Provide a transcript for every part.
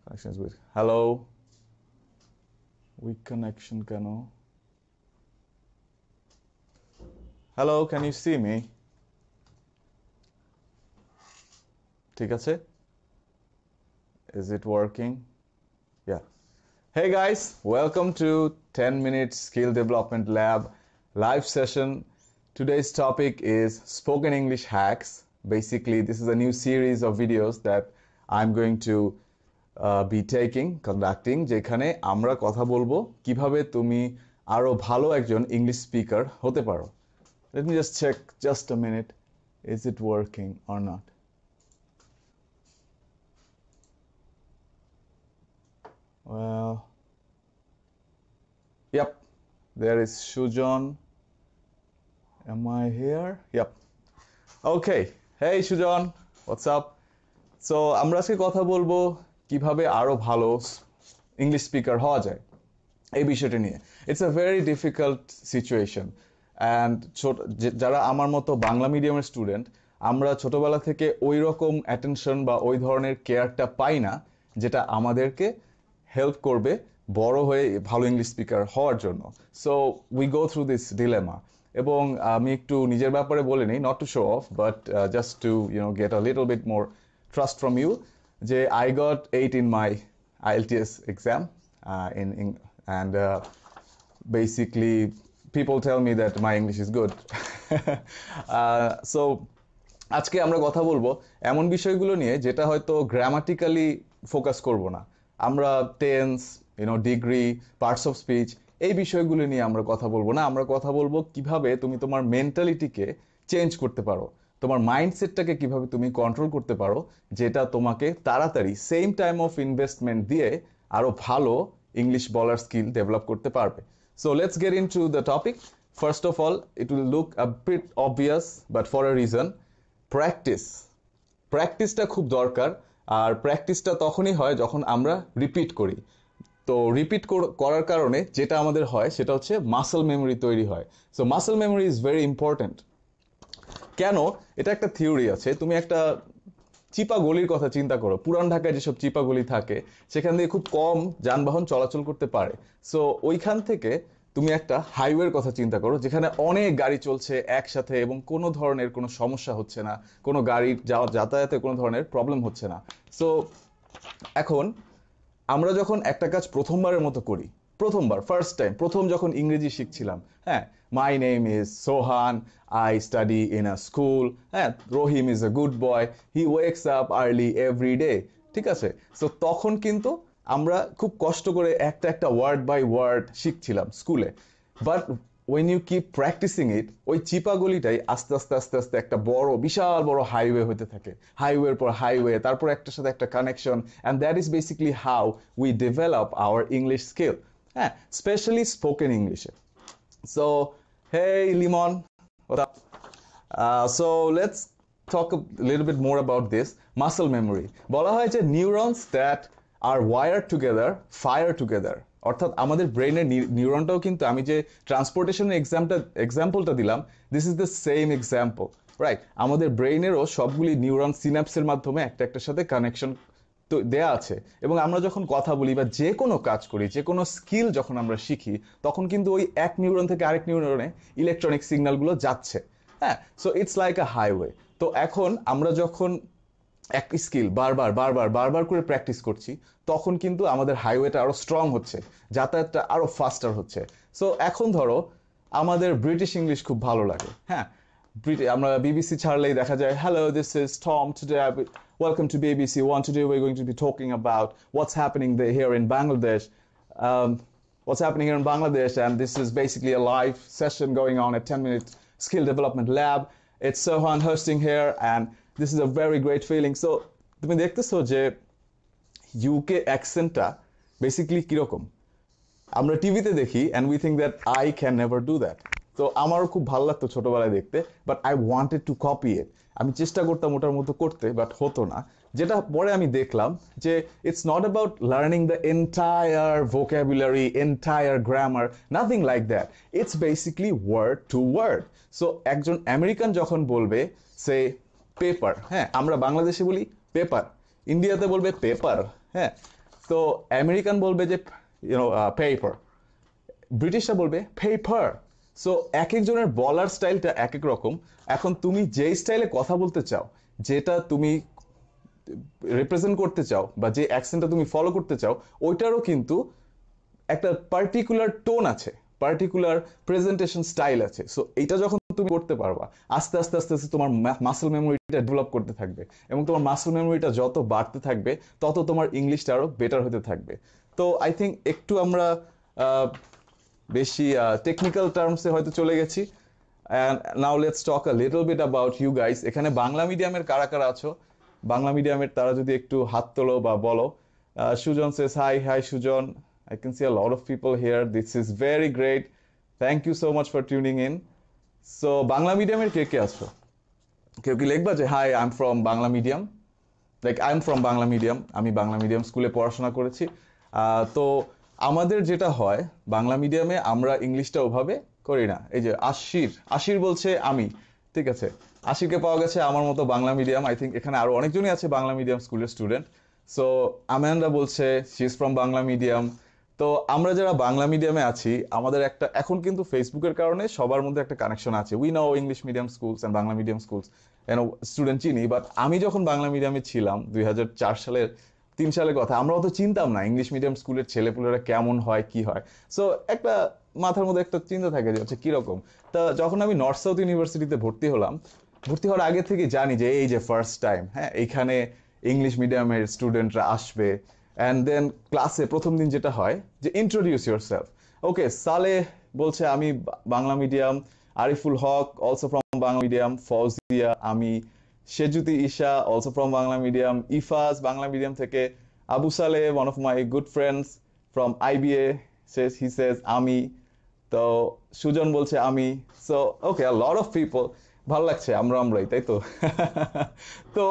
Connection is weak. Hello. Weak connection কেন? Hello, can you see me? ঠিক আছে? Is it working? Yeah. Hey guys, welcome to 10 Minute Skill Development Lab live session. Today's topic is spoken English hacks. Basically, this is a new series of videos that I'm going to be conducting যেখানে আমরা কথা বলবো কিভাবে তুমি আরো ভালো একজন English speaker হতে পারো. Let me just check just a minute. Is it working or not? Well, yep, there is Shujon. Am I here? Yep. Okay. Hey Shujon, what's up? So আমরা আজকে কথা বলবো কিভাবে আরো ভালো ইংলিশ স্পিকার হওয়া যায় এই বিষয়টা নিয়ে. It's a very difficult situation and যারা আমার মতো বাংলা মিডিয়ামের স্টুডেন্ট আমরা ছোটবেলা থেকে ওই রকম অ্যাটেনশন বা ওই ধরনের কেয়ারটা পাই না যেটা আমাদেরকে হেল্প করবে বড় হয়ে ভালো ইংলিশ স্পিকার হওয়ার জন্য. So we go through this dilemma. এবং আমি একটু নিজের ব্যাপারে বলে নিই, not to show off but just to get a little bit more trust from you. I got 8 in my IELTS exam and basically people tell me that my English is good. So আজকে আমরা কথা বলবো এমন বিষয়গুলো নিয়ে যেটা হয়তো grammatically focus করব না. আমরা tense, degree, parts of speech এই বিষয়গুলো নিয়ে আমরা কথা বলবো না. আমরা কথা বলবো কিভাবে তুমি তোমার মেন্টালিটিকে চেঞ্জ করতে পারো, তোমার মাইন্ডসেটটাকে কিভাবে তুমি কন্ট্রোল করতে পারো যেটা তোমাকে তাড়াতাড়ি সেম টাইম অফ ইনভেস্টমেন্ট দিয়ে আরো ভালো ইংলিশ বলার স্কিল ডেভেলপ করতে পারবে. So let's get into the topic. First of all, it will look a bit obvious but for a reason. প্র্যাকটিসটা খুব দরকার. আর প্র্যাকটিসটা তখনই হয় যখন আমরা রিপিট করি. তো রিপিট করার কারণে যেটা আমাদের হয় সেটা হচ্ছে মাসল মেমোরি তৈরি হয়. So muscle memory is very important. কেন? এটা একটা থিওরি আছে. তুমি একটা চিপা গলির কথা চিন্তা করো. পুরান ঢাকায় যেসব চিপা গলি থাকে সেখান দিয়ে খুব কম যানবাহন চলাচল করতে পারে. সো ওইখান থেকে তুমি একটা হাইওয়ের কথা চিন্তা করো যেখানে অনেক গাড়ি চলছে একসাথে এবং কোনো ধরনের কোনো সমস্যা হচ্ছে না, কোনো গাড়ির যাতায়াতে কোনো ধরনের প্রবলেম হচ্ছে না. সো এখন আমরা যখন একটা কাজ প্রথমবারের মতো করি, ফার্স্ট টাইম, প্রথম যখন ইংরেজি শিখছিলাম, হ্যাঁ, my name is Sohan, I study in a school, হ্যাঁ, Rahim is a good boy, he wakes up early every day, ঠিক আছে? সো তখন কিন্তু আমরা খুব কষ্ট করে একটা একটা ওয়ার্ড বাই ওয়ার্ড শিখছিলাম স্কুলে. But when you keep practicing it, ওই চিপাগুলিটাই আস্তে আস্তে আস্তে আস্তে একটা বিশাল বড় হাইওয়ে হতে থাকে. হাইওয়ের পর হাইওয়ে, তারপর একটার সাথে একটা connection, and that is basically how we develop our English skill. হ্যাঁ, স্পেশালি স্পোকেন ইংলিশে. So hey Limon, what's up? So let's talk a little bit more about this muscle memory. বলা হয় যে neurons that are wired together fire together. অর্থাৎ আমাদের ব্রেইনের নিউরনটাও কিন্তু, আমি যে ট্রান্সপোর্টেশনের এক্সাম্পলটা দিলাম, this is the same example, right? আমাদের ব্রেইনেরও সবগুলি নিউরন সিনাপসের মাধ্যমে একটা একটার সাথে কানেকশন তো দেয়া আছে. এবং আমরা যখন কথা বলি বা যে কোনো কাজ করি, যে কোনো স্কিল যখন আমরা শিখি, তখন কিন্তু ওই এক নিউরন থেকে আরেক নিউরনে ইলেকট্রনিক সিগন্যালগুলো যাচ্ছে. হ্যাঁ, so it's like a highway. তো এখন আমরা যখন এক স্কিল বারবার করে প্র্যাকটিস করছি, তখন কিন্তু আমাদের হাইওয়েটা আরো স্ট্রং হচ্ছে, যাতায়াতটা আরো ফাস্টার হচ্ছে. সো এখন ধরো আমাদের ব্রিটিশ ইংলিশ খুব ভালো লাগে, হ্যাঁ, আমরা বিবিসি ছাড়লেই দেখা যায়, hello, this is Tom, today welcome to BBC one, today we are going to B talking about what's happening here in Bangladesh, what's happening here in Bangladesh, and this is basically a live session going on at 10 Minute Skill Development Lab. It's Sohan hosting here, and this is a very great feeling. So তুমি দেখতেছো যে UK অ্যাকসেন্টটা basically কিরকম আমরা টিভিতে দেখি, and we think that I can never do that. তো আমারও খুব ভালো লাগতো ছোটবেলায় দেখতে, but I wanted to copy it. আমি চেষ্টা করতাম ওটার মতো করতে, বাট হতো না. যেটা পরে আমি দেখলাম যে it's not about learning the entire vocabulary, entire grammar, nothing like that. It's basically word to word. So একজন আমেরিকান যখন বলবে সে পেপার, হ্যাঁ, আমরা বাংলাদেশে বলি পেপার, ইন্ডিয়াতে বলবে পেপার, হ্যাঁ, তো আমেরিকান বলবে যে পেপার, ব্রিটিশরা বলবে পেপার। সো এক একজনের বলার স্টাইলটা এক এক রকম। এখন তুমি যেই স্টাইলে কথা বলতে চাও, যেটা তুমি রিপ্রেজেন্ট করতে চাও বা যে অ্যাকসেন্টটা তুমি ফলো করতে চাও, ওইটারও কিন্তু একটা পার্টিকুলার টোন আছে, পার্টিকুলার প্রেজেন্টেশন স্টাইল আছে। সো এইটা যখন তুমি করতে পারবা, আস্তে আস্তে আস্তে আস্তে তোমার মাসল মেমোরিটা ডেভেলপ করতে থাকবে, এবং তোমার মাসল মেমোরিটা যত বাড়তে থাকবে তত তোমার ইংলিশটা আরো বেটার হতে থাকবে। তো আই থিঙ্ক একটু আমরা বেশি টেকনিক্যাল টার্মসে হয়তো চলে গেছি। And now let's talk a little bit about you guys. এখানে বাংলা মিডিয়ামের কারা কারা আছো? বাংলা মিডিয়ামের তারা যদি একটু হাত তোলো বা বলো। Sujan says hi. Hi Sujan, I can see a lot of people here. This is very great. Thank you so much for tuning in. So Bangla মিডিয়ামের কে কে আছো? কেউ কি লিখবা যে hi I am from Bangla medium? Like I am from Bangla medium, আমি Bangla medium স্কুলে পড়াশোনা করেছি। তো আমাদের যেটা হয় বাংলা মিডিয়ামে, আমরা ইংলিশটা ওভাবে করি না। এই যে আশির বলছে আমি, ঠিক আছে, আশিরকে পাওয়া গেছে আমার মতো বাংলা মিডিয়াম। আই থিঙ্ক এখানে আরো অনেকজনই আছে বাংলা মিডিয়াম স্কুলের স্টুডেন্ট। সো আমেন্ডা বলছে she is from Bangla medium. তো আমরা যারা বাংলা মিডিয়ামে আছি, আমাদের একটা এখন কিন্তু ফেসবুকের কারণে সবার মধ্যে একটা কানেকশন আছে। We know English medium schools and Bangla medium schools, student চিনি। বাট আমি যখন বাংলা মিডিয়ামে ছিলাম 2004 সালের 3 সালের কথা, আমরা অত চিনতাম না ইংলিশ মিডিয়াম স্কুলের ছেলেপুলেরা কেমন হয় কি হয়। সো একটা মাথার মধ্যে একটা চিন্তা থাকে যে হচ্ছে কিরকম। তা যখন আমি নর্থ সাউথ ইউনিভার্সিটিতে ভর্তি হলাম, ভর্তি হওয়ার আগে থেকে জানি যে এই যে ফার্স্ট টাইম, হ্যাঁ, এইখানে ইংলিশ মিডিয়ামের স্টুডেন্টরা আসবে। অ্যান্ড দেন ক্লাসে প্রথম দিন যেটা হয় যে ইন্ট্রোডিউস ইউর সেলফ। ওকে, সালে বলছে আমি Bangla medium, Ariful Haque also from Bangla medium, Fauzia আমি, Sejuti Isha also from Bangla medium, Ifaz Bangla medium থেকে, Abu Saleh one of my good friends from IBA he says আমি, তো সুজন বলছে আমি। So okay, a lot of people, ভালো লাগছে আমরাই, তাই তো? তো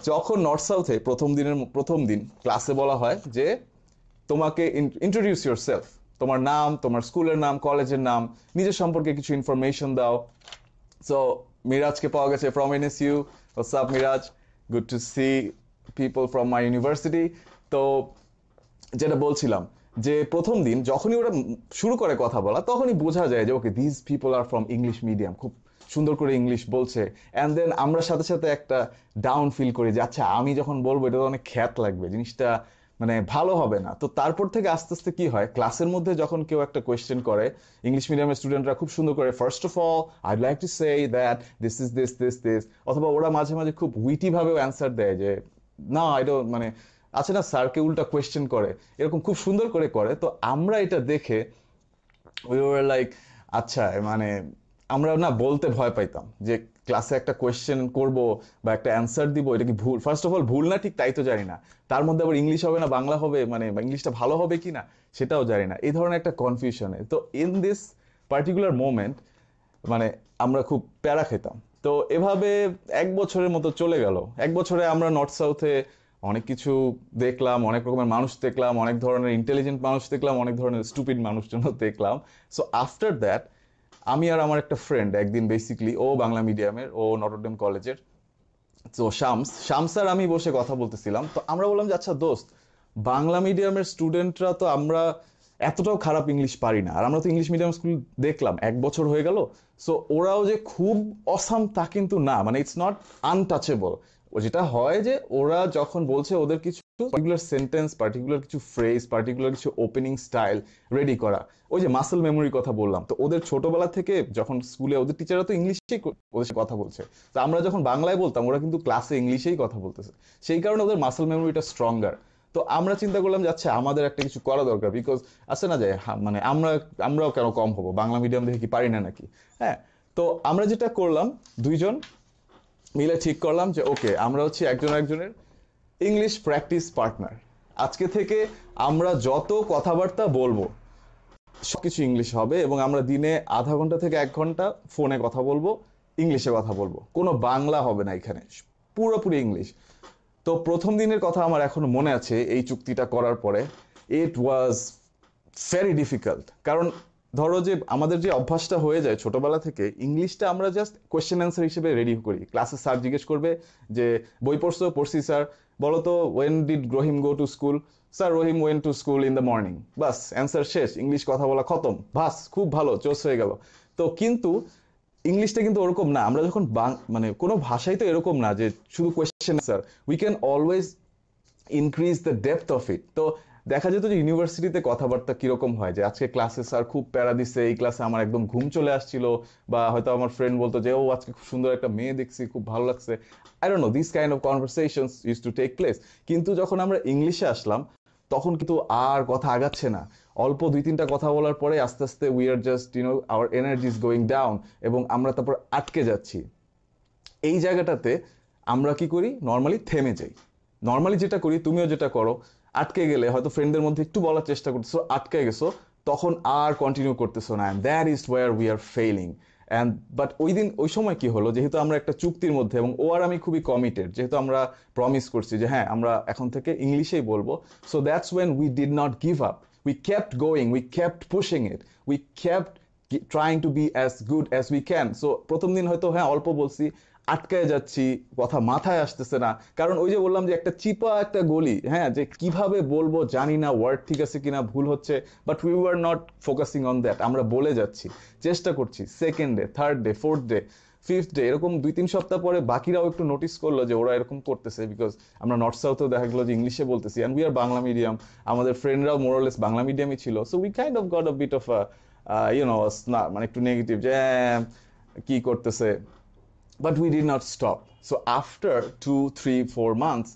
যখন নর্থ সাউথে প্রথম দিন ক্লাসে বলা হয় যে তোমাকে ইন্ট্রোডিউস ইউর সেলফ, তোমার নাম, তোমার স্কুলের নাম, কলেজের নাম, নিজের সম্পর্কে কিছু ইনফরমেশন দাও। সো মিরাজকে পাওয়া গেছে from NSU. What's up Miraj, good to see people from my university. তো যেটা বলছিলাম যে প্রথম দিন যখনই ওরা শুরু করে কথা বলা, তখনই বোঝা যায় যে okay this people are from English medium, খুব সুন্দর করে ইংলিশ বলছে। অ্যান্ড দেন আমরা সাথে সাথে একটা ডাউন ফিল করি যে আচ্ছা আমি যখন বলবো এটা তো অনেক খ্যাত লাগবে, জিনিসটা মানে ভালো হবে না। তো তারপর থেকে আস্তে আস্তে কি হয়, ক্লাসের মধ্যে যখন কেউ একটা কোয়েশ্চেন করে, ইংলিশ মিডিয়ামের স্টুডেন্টরা খুব সুন্দর করে first of all I'd like to say that this is this, অথবা ওরা মাঝে মাঝে খুব উইটি ভাবেও অ্যান্সার দেয় যে না আই ডোন্ট, মানে আছে না স্যারকে উল্টা কোয়েশ্চেন করে, এরকম খুব সুন্দর করে। তো আমরা এটা দেখে উই ওয়ার লাইক আচ্ছা, মানে আমরা না বলতে ভয় পাইতাম যে ক্লাসে একটা কোয়েশ্চেন করব বা একটা অ্যান্সার দিব, এটা কি ভুল, ফার্স্ট অফ অল ভুল না ঠিক তাই তো জানি না, তার মধ্যে আবার ইংলিশ হবে না বাংলা হবে, মানে ইংলিশটা ভালো হবে কি না সেটাও জানি না, এই ধরনের একটা কনফিউশনে। তো ইন দিস পার্টিকুলার মোমেন্ট মানে আমরা খুব প্যারা খেতাম। তো এভাবে 1 বছরের মতো চলে গেল। 1 বছরে আমরা নর্থ সাউথে অনেক কিছু দেখলাম, অনেক রকমের মানুষ দেখলাম, অনেক ধরনের ইন্টেলিজেন্ট মানুষ দেখলাম, অনেক ধরনের স্টুপিড মানুষজন দেখলাম। সো আফটার দ্যাট আমি আর আমার একটা ফ্রেন্ড একদিন বেসিক্যালি, ও বাংলা মিডিয়ামের, ও নটরডেম কলেজের, তো শামস আর আমি বসে কথা বলতেছিলাম। তো আমরা বললাম যে আচ্ছা দোস্ত, বাংলা মিডিয়ামের স্টুডেন্টরা তো আমরা এতটাও খারাপ ইংলিশ পারি না, আর আমরা তো ইংলিশ মিডিয়াম স্কুল দেখলাম 1 বছর হয়ে গেল। সো ওরাও যে খুব অসাম তা কিন্তু না, মানে ইটস নট আনটাচেবল। যেটা হয় যে ওরা যখন বলছে ওদের কিছু পার্টিকুলার সেন্টেন্স, পার্টিকুলার কিছু ফ্রেজ, পার্টিকুলার কিছু ওপেনিং স্টাইল রেডি করা, ওই যে মাসল মেমোরির কথা বললাম, তো ওদের ছোটবেলা থেকে যখন স্কুলে ওদের টিচাররা তো ইংলিশেই ওদের সাথে কথা বলছে, তো আমরা যখন বাংলায় বলতাম ওরা কিন্তু ক্লাসে ইংলিশেই কথা বলতেছে, সেই কারণে ওদের মাসল মেমোরিটা স্ট্রঙ্গার। তো আমরা চিন্তা করলাম যে আচ্ছা আমাদের একটা কিছু করা দরকার, বিকজ আছে না যে মানে আমরাও কেন কম হবো, বাংলা মিডিয়াম দেখে কি পারি না নাকি? হ্যাঁ, তো আমরা যেটা করলাম, দুইজন মিলে ঠিক করলাম যে ওকে আমরা হচ্ছে একজনের ইংলিশ প্র্যাকটিস পার্টনার। আজকে থেকে আমরা যত কথাবার্তা বলবো সবকিছু ইংলিশ হবে, এবং আমরা দিনে আধা ঘন্টা থেকে 1 ঘন্টা ফোনে কথা বলবো, ইংলিশে কথা বলবো, কোনো বাংলা হবে না এখানে, পুরোপুরি ইংলিশ। তো প্রথম দিনের কথা আমার এখনো মনে আছে, এই চুক্তিটা করার পরে ইট ওয়াজ ভেরি ডিফিকাল্ট। কারণ ধরো যে আমাদের যে অভ্যাসটা হয়ে যায় ছোটবেলা থেকে, ইংলিশটা আমরা জাস্ট কোয়েশ্চেন অ্যান্সার হিসেবে রেডি করি। ক্লাসে স্যার জিজ্ঞেস করবে যে বই পড়ছি স্যার, বলো তো when did Rahim go to school? Sir Rahim went to school in the morning. Bus answer শেষ, ইংলিশ কথা বলা খতম, বাস খুব ভালো, চোস হয়ে গেল। তো কিন্তু ইংলিশটা কিন্তু ওরকম না, আমরা যখন মানে কোনো ভাষাই তো এরকম না যে শুধু question answer, we can always increase the depth of it. তো দেখা যেত যে ইউনিভার্সিটিতে কথাবার্তা কিরকম হয়, যে আজকে ক্লাসে স্যার খুব প্যারা দিচ্ছে, এই ক্লাসে আমার একদম ঘুম চলে আসছিল, বা হয়তো আমার ফ্রেন্ড বলতো যে ও আজকে খুব সুন্দর একটা মেয়ে দেখছি, খুব ভালো লাগছে, I don't know, this kind of conversations use to take place. কিন্তু যখন আমরা ইংলিশে আসলাম তখন কিন্তু আর কথা আগাচ্ছে না, অল্প দুই তিনটা কথা বলার পরে আস্তে আস্তে we are just our energy is going down, এবং আমরা তারপর আটকে যাচ্ছি। এই জায়গাটাতে আমরা কি করি, নর্মালি থেমে যাই। নর্মালি যেটা করি, তুমিও যেটা করো, আটকে গেলে হয়তো ফ্রেন্ডদের মধ্যে একটু বলার চেষ্টা করতেছো, আটকে গেছো, তখন আর কন্টিনিউ করতেছো না, and that is wire we are failing. And but ওই সময় কি হলো, যেহেতু আমরা একটা চুক্তির মধ্যে, এবং ও আর আমি খুবই কমিটেড, যেহেতু আমরা প্রমিস করছি যে হ্যাঁ আমরা এখন থেকে ইংলিশেই বলবো, so that's when we did not give up, we kept going, we kept pushing it, we kept trying to be as good as we can. So প্রথম দিন হয়তো হ্যাঁ অল্প বলছি, আটকায় যাচ্ছি, কথা মাথায় আসতেছে না, কারণ ওই যে বললাম যে একটা চিপা একটা গলি, হ্যাঁ, যে কিভাবে বলবো জানি না, ওয়ার্ড ঠিক আছে কিনা, ভুল হচ্ছে, but we were not focusing on that, আমরা বলে যাচ্ছি, চেষ্টা করছি, second day, third day, fourth day, fifth day, এরকম 2-3 সপ্তাহ পরে বাকিরাও একটু নোটিস করলো যে ওরা এরকম করতেছে, বিকজ আমরা নর্থ সাউথেও দেখা গেলো যে ইংলিশে বলতেছি, and we are Bangla medium, আমাদের ফ্রেন্ডরাও মোরলেস বাংলা মিডিয়ামই ছিল, so we kind of got a bit of a মানে একটু নেগেটিভ, যে কি করতেছে, but we did not stop. So after 2, 3, 4 months,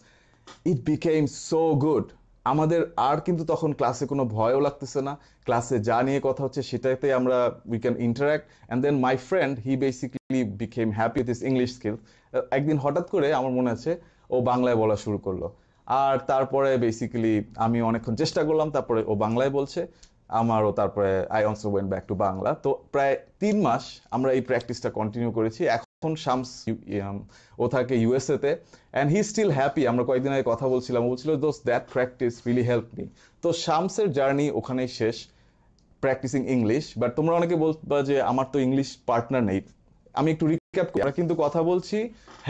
it became so good. আমাদের আর কিন্তু তখন ক্লাসে কোনো ভয়ও লাগতেছে না, ক্লাসে যা নিয়ে কথা হচ্ছে সেটাতে আমরা we can interact, and then my friend he basically became happy with his English skill. একদিন হঠাৎ করে আমার মনে আছে ও বাংলায় বলা শুরু করলো, আর তারপরে বেসিক্যালি আমি অনেকক্ষণ চেষ্টা করলাম, তারপরে ও বাংলায় বলছে, আমারও তারপরে I also went back to Bangla. তো প্রায় 3 মাস আমরা এই প্র্যাকটিসটা কন্টিনিউ করেছি। এখন শামস ও থাকে ইউএসএ তে, অ্যান্ড হি স্টিল হ্যাপি। আমরা কয়েকদিন আগে কথা বলছিলাম, ও বলছিল দোস্ট that practice really help me. তো শামসের জার্নি ওখানেই শেষ, প্র্যাকটিসিং ইংলিশ। বাট তোমরা অনেকে বলবা যে আমার তো ইংলিশ পার্টনার নেই। আমি একটু রিক্যাপ করি, আমরা কিন্তু কথা বলছি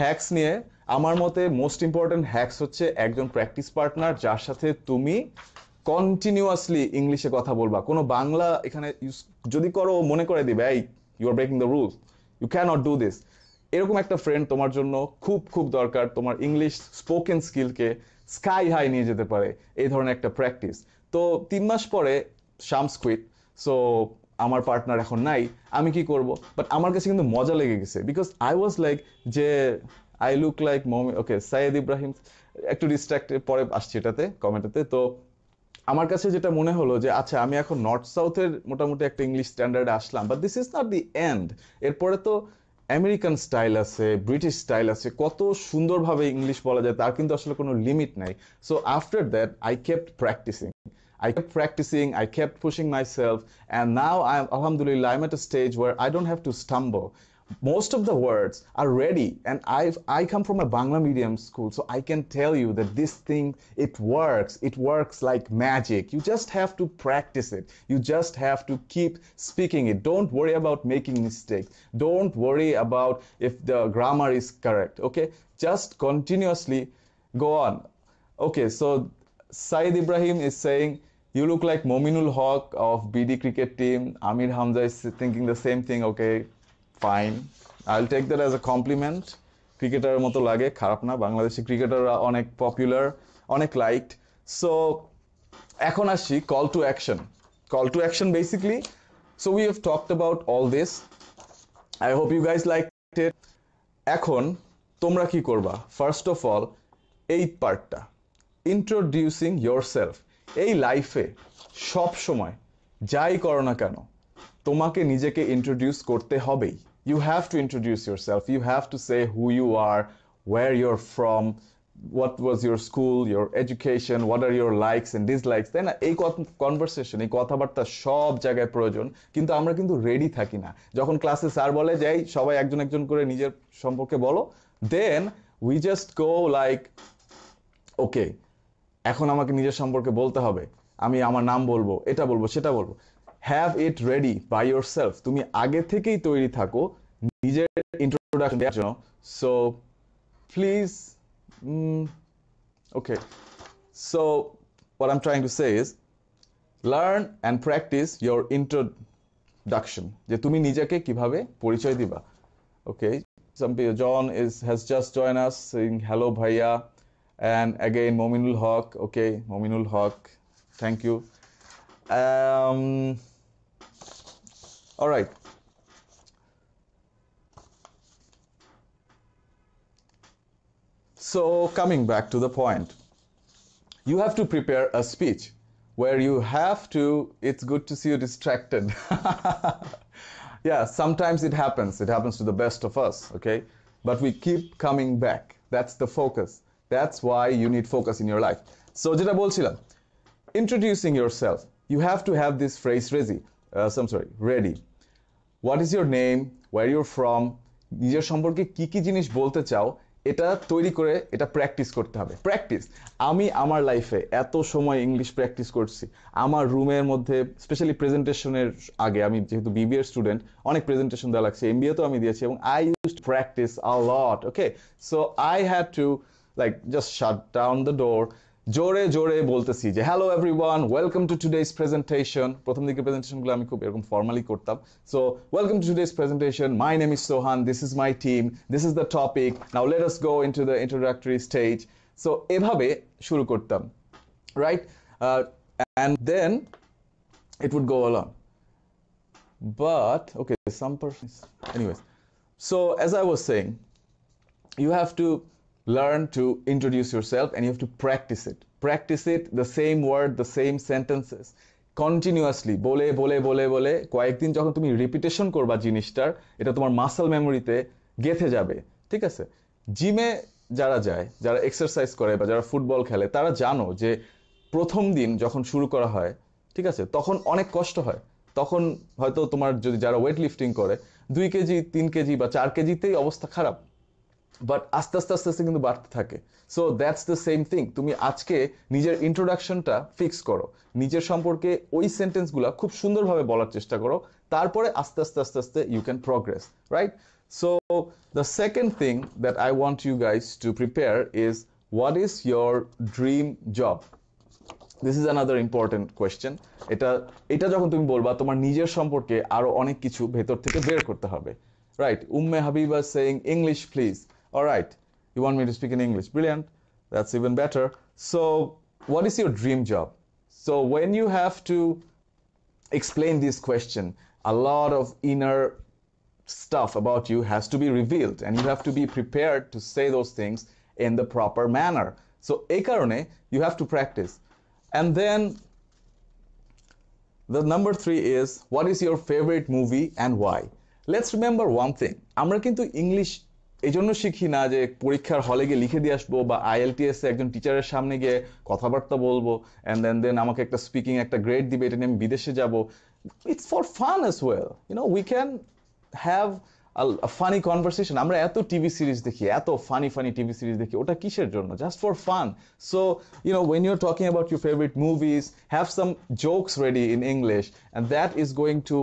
হ্যাকস নিয়ে। আমার মতে মোস্ট ইম্পর্টেন্ট হ্যাকস হচ্ছে একজন প্র্যাকটিস পার্টনার, যার সাথে তুমি কন্টিনিউয়াসলি ইংলিশে কথা বলবা। কোনো বাংলা এখানে ইউজ যদি করো, মনে করে দিবে এই you are breaking the rules, you can't do this. এরকম একটা ফ্রেন্ড তোমার জন্য খুব খুব দরকার, তোমার ইংলিশ স্পোকেন স্কিলকে স্কাই হাই নিয়ে যেতে পারে এই ধরনের একটা প্র্যাকটিস। তো 3 মাস পরে শামস কুইট, সো আমার পার্টনার এখন নাই, আমি কি করব? বাট আমার কাছে কিন্তু মজা লেগে গেছে, বিকজ আই ওয়াজ লাইক যে আই লুক লাইক মমি, ওকে সাইয়েদ ইব্রাহিম, একটু ডিস্ট্রাক্টেড, পরে আসছি এটাতে কমেন্টাতে। তো আমার কাছে যেটা মনে হলো যে আচ্ছা আমি এখন নর্থ সাউথের মোটামুটি একটা ইংলিশ স্ট্যান্ডার্ডে আসলাম, but this is not the end. এরপরে তো আমেরিকান স্টাইল আছে, ব্রিটিশ স্টাইল আছে, কত সুন্দরভাবে ইংলিশ বলা যায়, তার কিন্তু আসলে কোনো লিমিট নাই। So after that I kept practising, I kept pushing myself, and now Alhamdulillah, I'm at a stage where I don't have to stumble. Most of the words are ready, and I come from a Bangla medium school, so I can tell you that this thing, it works like magic. You just have to practice it, you just have to keep speaking it. Don't worry about making mistakes, don't worry about if the grammar is correct, okay? Just continuously go on. Okay, so Saeed Ibrahim is saying you look like Mominul Haq of BD cricket team. Amir Hamza is thinking the same thing. Okay, fine, I'll take that as a compliment. ক্রিকেটারের মতো লাগে, খারাপ না, বাংলাদেশি ক্রিকেটাররা অনেক popular, অনেক liked. So এখন আসি call to action. Call to action basically, so we have talked about all this, I hope you guys like it. এখন তোমরা কি করবা? ফার্স্ট অফ অল এই পার্টটা, ইন্ট্রোডিউসিং ইয়োরসেলফ। এই লাইফে সব সময় যাই করো না কেন, তোমাকে নিজেকে ইন্ট্রোডিউস করতে হবেই। You have to introduce yourself, you have to say who you are, where you're from, what was your school, your education, what are your likes and dislikes, তাই না? এই কনভারসেশন, এই কথাবার্তা সব জায়গায় প্রয়োজন, কিন্তু আমরা কিন্তু রেডি থাকি না। যখন ক্লাসে স্যার বলে যাই সবাই একজন একজন করে নিজের সম্পর্কে বলো, then we just go like okay, এখন আমাকে নিজের সম্পর্কে বলতে হবে, আমি আমার নাম বলবো, এটা বলবো, সেটা বলবো। Have it ready by yourself, তুমি আগে থেকেই তৈরি থাকো নিজের ইন্ট্রোডাকশন দেওয়ার জন্য। So please, Okay, so what I'm trying to say is learn and practice your introduction, যে তুমি নিজেকে কিভাবে পরিচয় দিবা. Okay, some people, John has just joined us saying hello bhaiya, and again Mominul Haq. Okay, Mominul Haq, thank you. All right, so coming back to the point, you have to prepare a speech where you have to, it's good to see you distracted. Yeah, sometimes it happens to the best of us, okay, but we keep coming back. That's the focus. That's why you need focus in your life. So যেটা বলছিলাম, introducing yourself, you have to have this phrase ready. What is your name, where you're from, নিজের সম্পর্কে কি কি জিনিস বলতে চাও, এটা তৈরি করে এটা প্র্যাকটিস করতে হবে. প্র্যাকটিস, আমি আমার লাইফে এত সময় ইংলিশ প্র্যাকটিস করছি আমার রুমের মধ্যে, স্পেশালি প্রেজেন্টেশনের আগে. আমি যেহেতু বিবিএর স্টুডেন্ট, অনেক প্রেজেন্টেশন দেওয়া লাগছে, এমবিএ তো আমি দিয়েছি, এবং I use to practice a lot. Okay, so I had to like just shut down the door, জোরে জোরে বলতেছি যে hello everyone, welcome to today's presentation. প্রথম দিকে প্রেজেন্টেশনগুলো আমি খুব এরকম ফর্মালি করতাম. So welcome to today's presentation, my name is Sohan, this is my team, this is the topic, now let us go into the introductory stage. So এভাবে শুরু করতাম, right? And then it would go along. But okay, some persons, anyways. So as I was saying, you have to learn to introduce yourself, and you have to practice it, the same word, the same sentences continuously, বলে বলে বলে বলে কয়েকদিন যখন তুমি repetition করবা জিনিসটার, এটা তোমার মাসল মেমোরিতে গেঁথে যাবে. ঠিক আছে? জিমে যারা যায়, যারা এক্সারসাইজ করে বা যারা ফুটবল খেলে, তারা জানো যে প্রথম দিন যখন শুরু করা হয়, ঠিক আছে, তখন অনেক কষ্ট হয়. তখন হয়তো তোমার যদি যারা ওয়েট লিফটিং করে 2 কেজি 3 কেজি বা 4 কেজিতেই অবস্থা খারাপ, বাট আস্তে আস্তে আস্তে আস্তে কিন্তু বাড়তে থাকে. So that's the same thing. তুমি আজকে নিজের ইন্ট্রোডাকশনটা ফিক্স করো, নিজের সম্পর্কে ওই সেন্টেন্সগুলো খুব সুন্দরভাবে বলার চেষ্টা করো, তারপরে আস্তে আস্তে আস্তে আস্তে you can progress, right? So the second thing that I want you guys to prepare is, what is your dream job? This is another important question. এটা যখন তুমি বলবা, তোমার নিজের সম্পর্কে আরো অনেক কিছু ভেতর থেকে বের করতে হবে, right? Umme Habiba saying English please. All right, you want me to speak in English? Brilliant, that's even better. So what is your dream job? So when you have to explain this question, a lot of inner stuff about you has to be revealed, and you have to be prepared to say those things in the proper manner. So ei karone you have to practice. And then the number 3 is, what is your favorite movie and why? Let's remember one thing, আমরা কিন্তু English এই জন্য শিখি না যে পরীক্ষার হলে গিয়ে লিখে দিয়ে আসবো, বা IELTS এ একজন টিচারের সামনে গিয়ে কথাবার্তা বলবো, and then আমাকে একটা স্পিকিং একটা গ্রেড দিবে, এটা নিয়ে আমি বিদেশে যাব. It's for fun as well, you know, we can have a funny conversation. আমরা এত টিভি সিরিজ দেখি, এত ফানি টিভি সিরিজ দেখি, ওটা কিসের জন্য? Just for fun. So you know, when you're talking about your favorite movies, have some jokes ready in English, and that is going to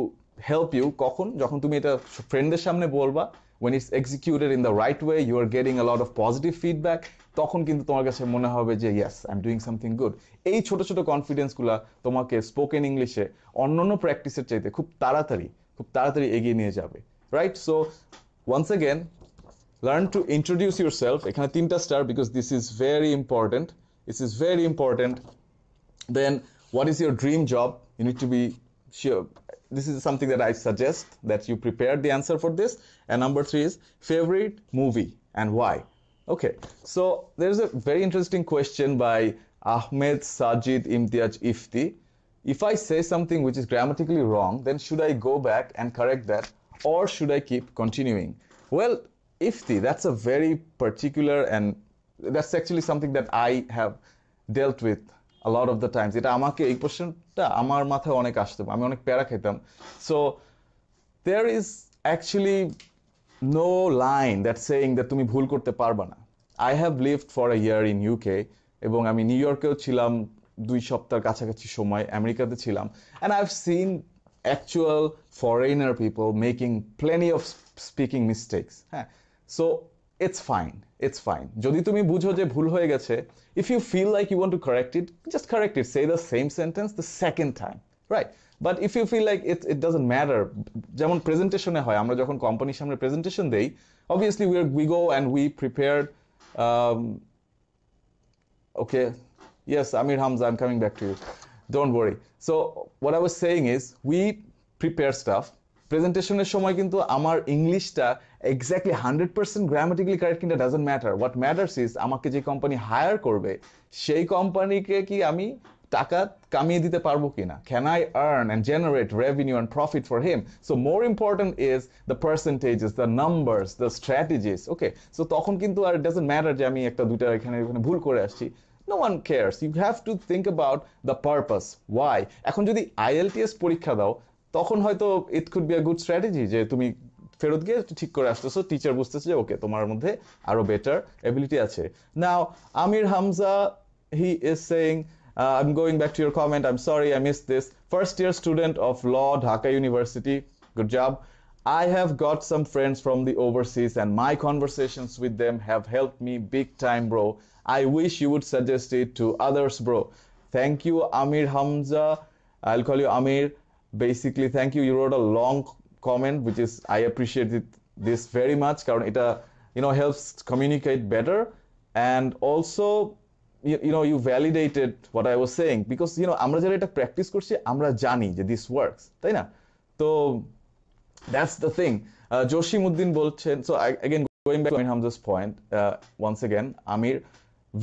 help you. কখন? যখন তুমি এটা ফ্রেন্ডদের সামনে বলবা, when it's executed in the right way, you are getting a lot of positive feedback, তখন কিন্তু তোমার কাছে মনে হবে যে yes, I'm doing something good. এই ছোট ছোট কনফিডেন্সগুলো তোমাকে স্পোকেন ইংলিশে অন্যান্য প্র্যাকটিসের চাইতে খুব তাড়াতাড়ি এগিয়ে নিয়ে যাবে, right? So once again, learn to introduce yourself. এখানে 3টা star, because this is very important. Then what is your dream job? You need to be sure. This is something that I suggest that you prepare the answer for this. And number 3 is favorite movie and why. Okay, so there's a very interesting question by Ahmed Sajid Imtiaz Ifti. If I say something which is grammatically wrong, then should I go back and correct that, or should I keep continuing? Well, Ifti, that's a very particular, and that's actually something that I have dealt with a lot of the times. এটা আমাকে এই কোশ্চেনটা আমার মাথায় অনেক আসতো, আমি অনেক প্যারা খেতাম. So there is actually no line that's saying that তুমি ভুল করতে পারবা না. I have lived for a year in UK, এবং আমি নিউ ইয়র্কেও ছিলাম 2 সপ্তাহের কাছাকাছি সময়, আমেরিকাতে ছিলাম, and I've seen actual foreigner people making plenty of speaking mistakes. হ্যাঁ, so it's fine যদি তুমি বুঝো যে ভুল হয়ে গেছে, if you feel like you want to correct it, just correct it, say the same sentence the second time, right? But if you feel like it doesn't matter, যেমন প্রেজেন্টেশনে হয়, আমরা যখন কোম্পানির সামনে প্রেজেন্টেশন দেই, obviously we go and we prepared, um, okay, yes, Amir Hamza, I'm coming back to you, don't worry. So what I was saying is we prepare stuff. প্রেজেন্টেশনের সময় কিন্তু আমার ইংলিশটা এক্স্যাক্টলি 100% গ্রামাটিক্যালি কারেক্ট কিনা doesn't matter. What matters is আমাকে যে company higher করবে সেই কোম্পানিকে কি আমি টাকা কামিয়ে দিতে পারবো কিনা, can I earn and generate revenue and profit for him. So more important is the পার্সেন্টেজেস, the numbers, the strategies. Okay, so তখন কিন্তু আর ডাজন্ট ম্যাটার যে আমি একটা দুইটা এখানে ভুল করে আসছি। No one cares. You have to think about the purpose. Why? এখন যদি IELTS পরীক্ষা দাও তখন হয়তো it could be a good strategy যে তুমি ফেরত গিয়ে ঠিক করে আসতেছো, টিচার বুঝতেছে যে ওকে তোমার মধ্যে আরো বেটার এবিলিটি আছে। Now Amir Hamza, he is saying, I'm going back to your comment, I'm sorry I missed this. First year student of law, Dhaka University. Good job. I have got some friends from the overseas and my conversations with them have helped me big time, bro. I wish you would suggest it to others, bro. Thank you, Amir Hamza. I'll call you Amir. Basically, thank you. You wrote a long comment, which is, I appreciate this very much. কারণ এটা, helps communicate better. And also, you validated what I was saying. Because, আমরা যারা এটা practice করছি, আমরা জানি যে this works. তাই না? তো, that's the thing. Joshimuddin বলছেন, so again, going back to Amir Hamza's point, once again, Amir,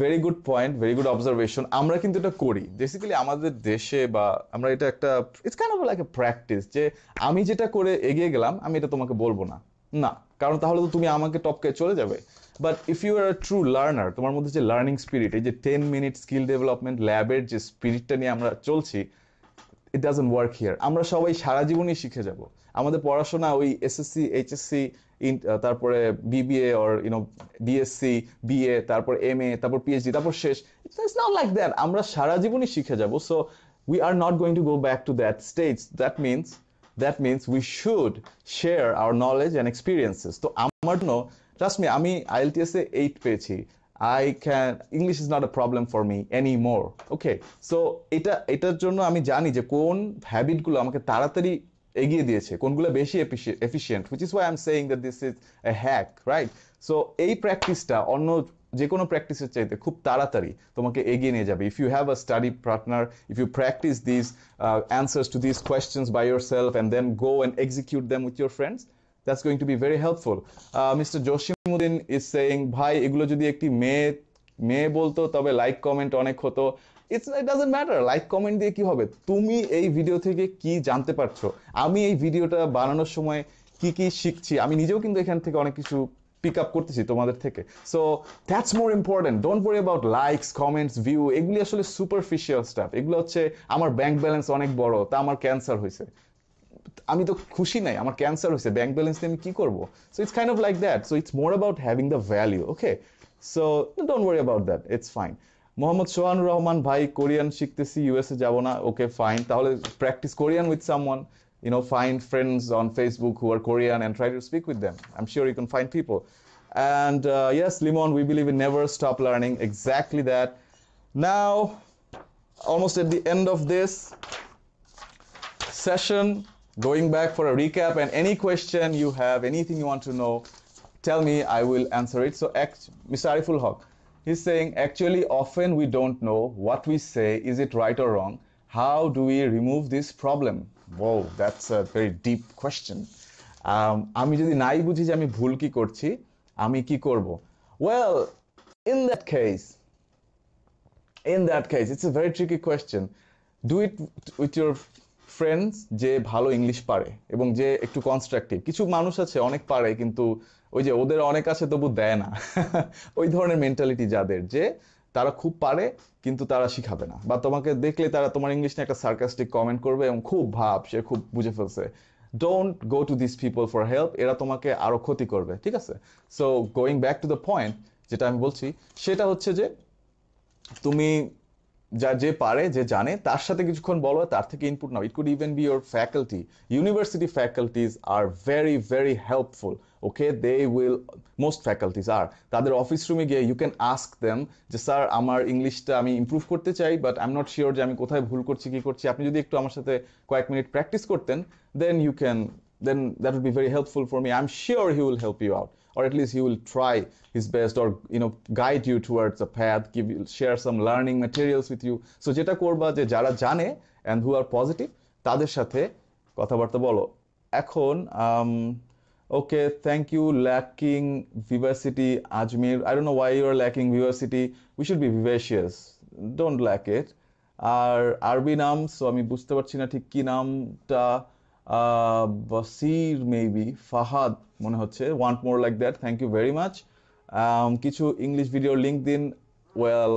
very good point, very good observation. আমরা কিন্তু এটা করি বেসিক্যালি আমাদের দেশে, বা আমরা এটা একটা, it's kind of like a practice, যে আমি যেটা করে এগিয়ে গেলাম আমি এটা তোমাকে বলবো না, কারণ তাহলে তো তুমি আমাকে টপকে চলে যাবে। But if you are a true learner, তোমার মধ্যে যে লার্নিং স্পিরিট, এই যে 10 মিনিট স্কিল ডেভেলপমেন্ট ল্যাবের যে স্পিরিটটা নিয়ে আমরা চলছি, it doesn't work here. আমরা সবাই সারা জীবনই শিখে যাব। আমাদের পড়াশোনা ওই এসএসসি, এইচএসসি, তারপরে বিবিএ অর বিএসসি, বিএ, তারপর এমএ, তারপর পিএইচডি, তারপর শেষ। It's not like that. আমরা সারা জীবনই শিখে যাব। So we are not going to go back to that stage. That means we should share our knowledge and experiences. তো আমার জন্য, trust me, আমি IELTS এ 8 পেয়েছি। English is not a problem for me anymore. Okay, so এটার জন্য আমি জানি যে কোন হ্যাবিটগুলো আমাকে তাড়াতাড়ি এগিয়ে দিয়েছে, কোনগুলো বেশি efficient, which is why I'm saying that this is a hack, right? So এই প্র্যাকটিসটা অন্য যে কোনো প্র্যাকটিসের চাইতে খুব তাড়াতাড়ি তোমাকে এগিয়ে নিয়ে যাবে। If you have a study partner, if you practice these answers to these questions by yourself and then go and execute them with your friends, that's going to be very helpful. Mr. Joshimuddin is saying, ভাই এগুলো যদি একটি মেয়ে বলতো তবে like comment অনেক হতো। It doesn't matter, like comment দিয়ে কি হবে, তুমি এই ভিডিও থেকে কি জানতে পারছো, আমি এই ভিডিওটা বানানোর সময় কি কি শিখছি, আমি নিজেও কিন্তু এখান থেকে অনেক কিছু পিক আপ করতেছি তোমাদের থেকে। So that's more important. Don't worry about likes, comments, view, এগুলি আসলে সুপারফিশিয়াল স্টাফ। এগুলো হচ্ছে আমার ব্যাংক ব্যালেন্স অনেক বড়, তা আমার ক্যান্সার হয়েছে, আমি তো খুশি নাই, আমার ক্যান্সার হয়েছে, ব্যাংক ব্যালেন্স দিয়ে আমি কি করবো? So it's kind of like that. So it's more about having the value. Okay, so don't worry about that, it's fine. Mohammad Sohanur Rahman, ভাই কোরিয়ান শিখতেছি, ইউএসএ যাব না। ওকে, ফাইন, তাহলে practice Korean with someone, find friends on Facebook who are Korean and try to speak with them. I'm sure you can find people. And yes, Limon, we believe in never stop learning. Exactly that. Now, almost at the end of this session, going back for a recap, and any question you have, anything you want to know, tell me, I will answer it. So Mr. Ariful Haq, he's saying, actually often we don't know what we say, is it right or wrong? How do we remove this problem? Whoa, that's a very deep question. আমি যদি নাই বুঝি যে আমি ভুল কি করছি, আমি কি করব? Well, in that case, it's a very tricky question. Do it with your friends যে ভালো ইংলিশ পারে এবং যে একটু কনস্ট্রাকটিভ। কিছু মানুষ আছে অনেক পারে কিন্তু ওই যে ওদের অনেক আছে তবু দেয় না, ওই ধরনের মেন্টালিটি যাদের, যে তারা খুব পারে কিন্তু তারা শিখাবে না, বা তোমাকে দেখলে তারা তোমার ইংলিশ নিয়ে একটা সার্কাস্টিক কমেন্ট করবে এবং খুব ভাব সে খুব বুঝে ফেলছে। Don't go to this people for help, এরা তোমাকে আরো ক্ষতি করবে, ঠিক আছে? So going back to the point, যেটা আমি বলছি সেটা হচ্ছে যে তুমি যে পারে যে জানে তার সাথে কিছুক্ষণ বলো, তার থেকে ইনপুট নাও। It could even be your faculty. University faculties are very very helpful. Okay, they will, most faculties are, তাদের অফিস রুমে গিয়ে ইউ ক্যান আস্ক দেম যে স্যার আমার ইংলিশটা আমি ইমপ্রুভ করতে চাই, but I am not sure যে আমি কোথায় ভুল করছি কি করছি, আপনি যদি একটু আমার সাথে কয়েক মিনিট প্র্যাকটিস করতেন, then you can, then that would be very helpful for me. I'm sure he will help you out, or at least he will try his best, or guide you towards a path, share some learning materials with you. So যেটা করবা যে যারা জানে and who are positive তাদের সাথে কথাবার্তা বলো। এখন okay, thank you, lacking vivacity Ajmer. I don't know why you are lacking vivacity. We should be vivacious, don't lack it. আর আরবি নাম, সো আমি বুঝতে পারছি না ঠিক কি নামটা, বাসির মেবি, ফাহাদ মনে হচ্ছে, want more like that, thank you very much. কিছু ইংলিশ ভিডিও লিঙ্ক দিন, well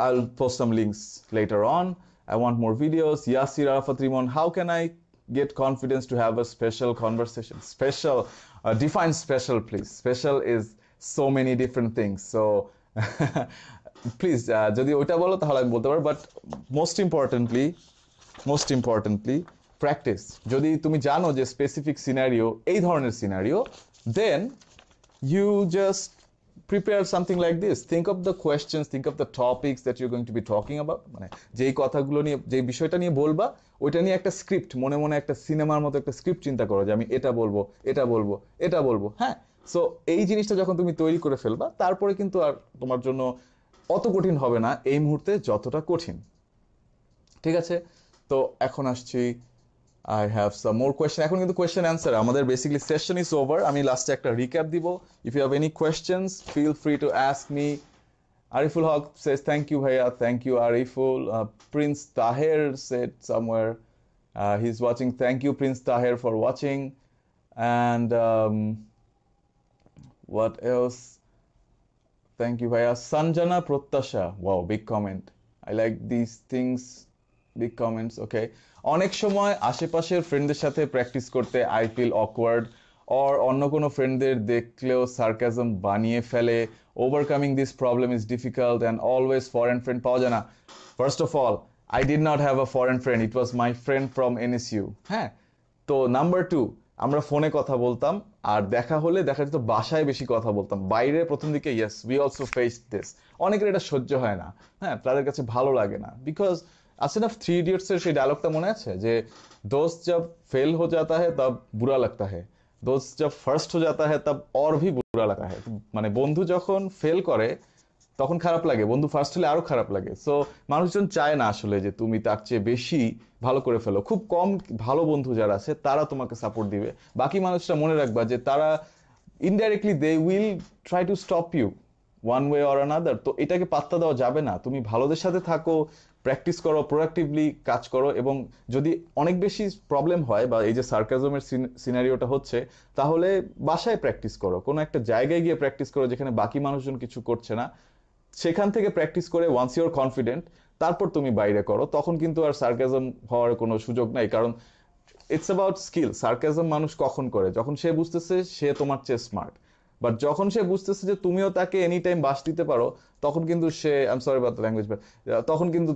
I'll post some links later on. I want more videos. Yasir Arafat Rimon, how can I get confidence to have a special conversation? Special, define special please. Special is so many different things, so please যদি ওইটা বলো তাহলে আমি বলতে পারবো, but most importantly practice. যদি তুমি জানো যে স্পেসিফিক সিনারিও এই ধরনের scenario, then you just prepare something like this. Think of the questions, think of the topics that you're going to be talking about. মানে যেই কথাগুলো নিয়ে, যেই বিষয়টা নিয়ে বলবা, ওইটা নিয়ে একটা স্ক্রিপ্ট, মনে মনে একটা সিনেমার মতো একটা স্ক্রিপ্ট চিন্তা করো যে আমি এটা বলবো, এটা বলবো, এটা বলবো। হ্যাঁ, সো এই জিনিসটা যখন তুমি তৈরি করে ফেলবা, তারপরে কিন্তু আর তোমার জন্য অত কঠিন হবে না এই মুহূর্তে যতটা কঠিন। ঠিক আছে, তো এখন আসছি, I have some more question. এখন কিন্তু question answer আমাদের basically session is over. আমি লাস্টে একটা recap দিব. If you have any questions, feel free to ask me. Ariful Haq says thank you bhaiya, thank you Ariful. Prince Tahir said somewhere he's watching. Thank you Prince Tahir for watching. And what else? Thank you bhaiya. Sanjana Protasha, wow, big comment. I like these things, big comments. Okay, অনেক সময় আশেপাশের ফ্রেন্ডদের সাথে practice করতে I feel awkward, or অন্য কোনো ফ্রেন্ডদের দেখলেও সার্কাজম বানিয়ে ফেলে। Overcoming this problem is difficult and always foreign friend পাওয়া যায় না। First of all, I did not have a foreign friend, it was my friend from NSU. হ্যাঁ, তো নাম্বার 2, আমরা ফোনে কথা বলতাম, আর দেখা হলে দেখা যেত বাসায় বেশি কথা বলতাম। বাইরে প্রথম দিকে yes, we also face this. অনেকের এটা সহ্য হয় না, হ্যাঁ, তাদের কাছে ভালো লাগে না, বিকজ আছে না 3 Idiots এর সেই ডায়লগটা মনে আছে যে दोस्त जब फेल हो जाता है तब बुरा लगता है, दोस्त जब फर्स्ट हो जाता है तब और भी बुरा लगता है। মানে বন্ধু যখন ফেল করে তখন খারাপ লাগে, বন্ধু ফার্স্ট হলে আরো খারাপ লাগে। সো মানুষজন চায় না আসলে যে তুমি তার চেয়ে বেশি ভালো করে ফেলো। খুব কম ভালো বন্ধু যারা আছে তারা তোমাকে সাপোর্ট দিবে, বাকি মানুষরা মনে রাখবা যে তারা indirectly they will try to stop you one way or another. তো এটাকে পাত্তা দেওয়া যাবে না। তুমি ভালোদের সাথে থাকো, প্র্যাকটিস করো, প্রোডাক্টিভলি কাজ করো, এবং যদি অনেক বেশি প্রবলেম হয় বা এই যে সার্কাজমের সিনারিওটা হচ্ছে, তাহলে বাসায় প্র্যাকটিস করো, কোনো একটা জায়গায় গিয়ে প্র্যাকটিস করো যেখানে বাকি মানুষজন কিছু করছে না, সেখান থেকে প্র্যাকটিস করে ওয়ান্স ইউর কনফিডেন্ট তারপর তুমি বাইরে করো। তখন কিন্তু আর সার্কাজম হওয়ার কোনো সুযোগ নাই, কারণ ইটস অ্যাবাউট স্কিল। সার্কাজম মানুষ কখন করে? যখন সে বুঝতেছে সে তোমার চেয়ে স্মার্ট, বাট যখন সে বুঝতেছে যে তুমিও তাকে এনি টাইম বাস দিতে পারো, তখন কিন্তু সে, I am sorry about the language, তখন কিন্তু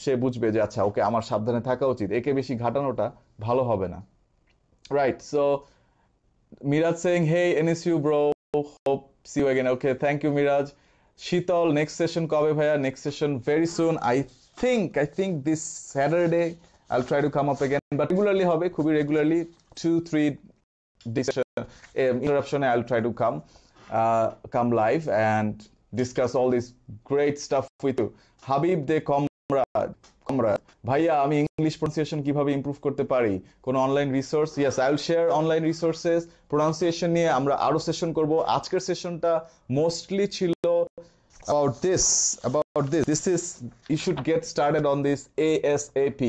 সে বুঝবে যে আচ্ছা ওকে আমার সাবধানে থাকা উচিত, একে বেশি ঘাটানোটা ভালো হবে না। Right, so Miraj saying hey NSU bro, hope see you again. Okay, thank you Miraj. Shital, next session কবে ভাইয়া? Next session very soon, I think this Saturday I'll try to come up again, but regularly হবে, খুবই regularly, 2-3 interruption I'll try to come live and discuss all this great stuff with you. Habib de Comrade, ভাইয়া আমি English pronunciation কিভাবে improve করতে পারি? কোন online resource? Yes, I will share online resources. Pronunciation নিয়ে আমরা আরো সেশন করব। আজকের সেশনটা মোস্টলি ছিল about this. This is, you should get started on this ASAP.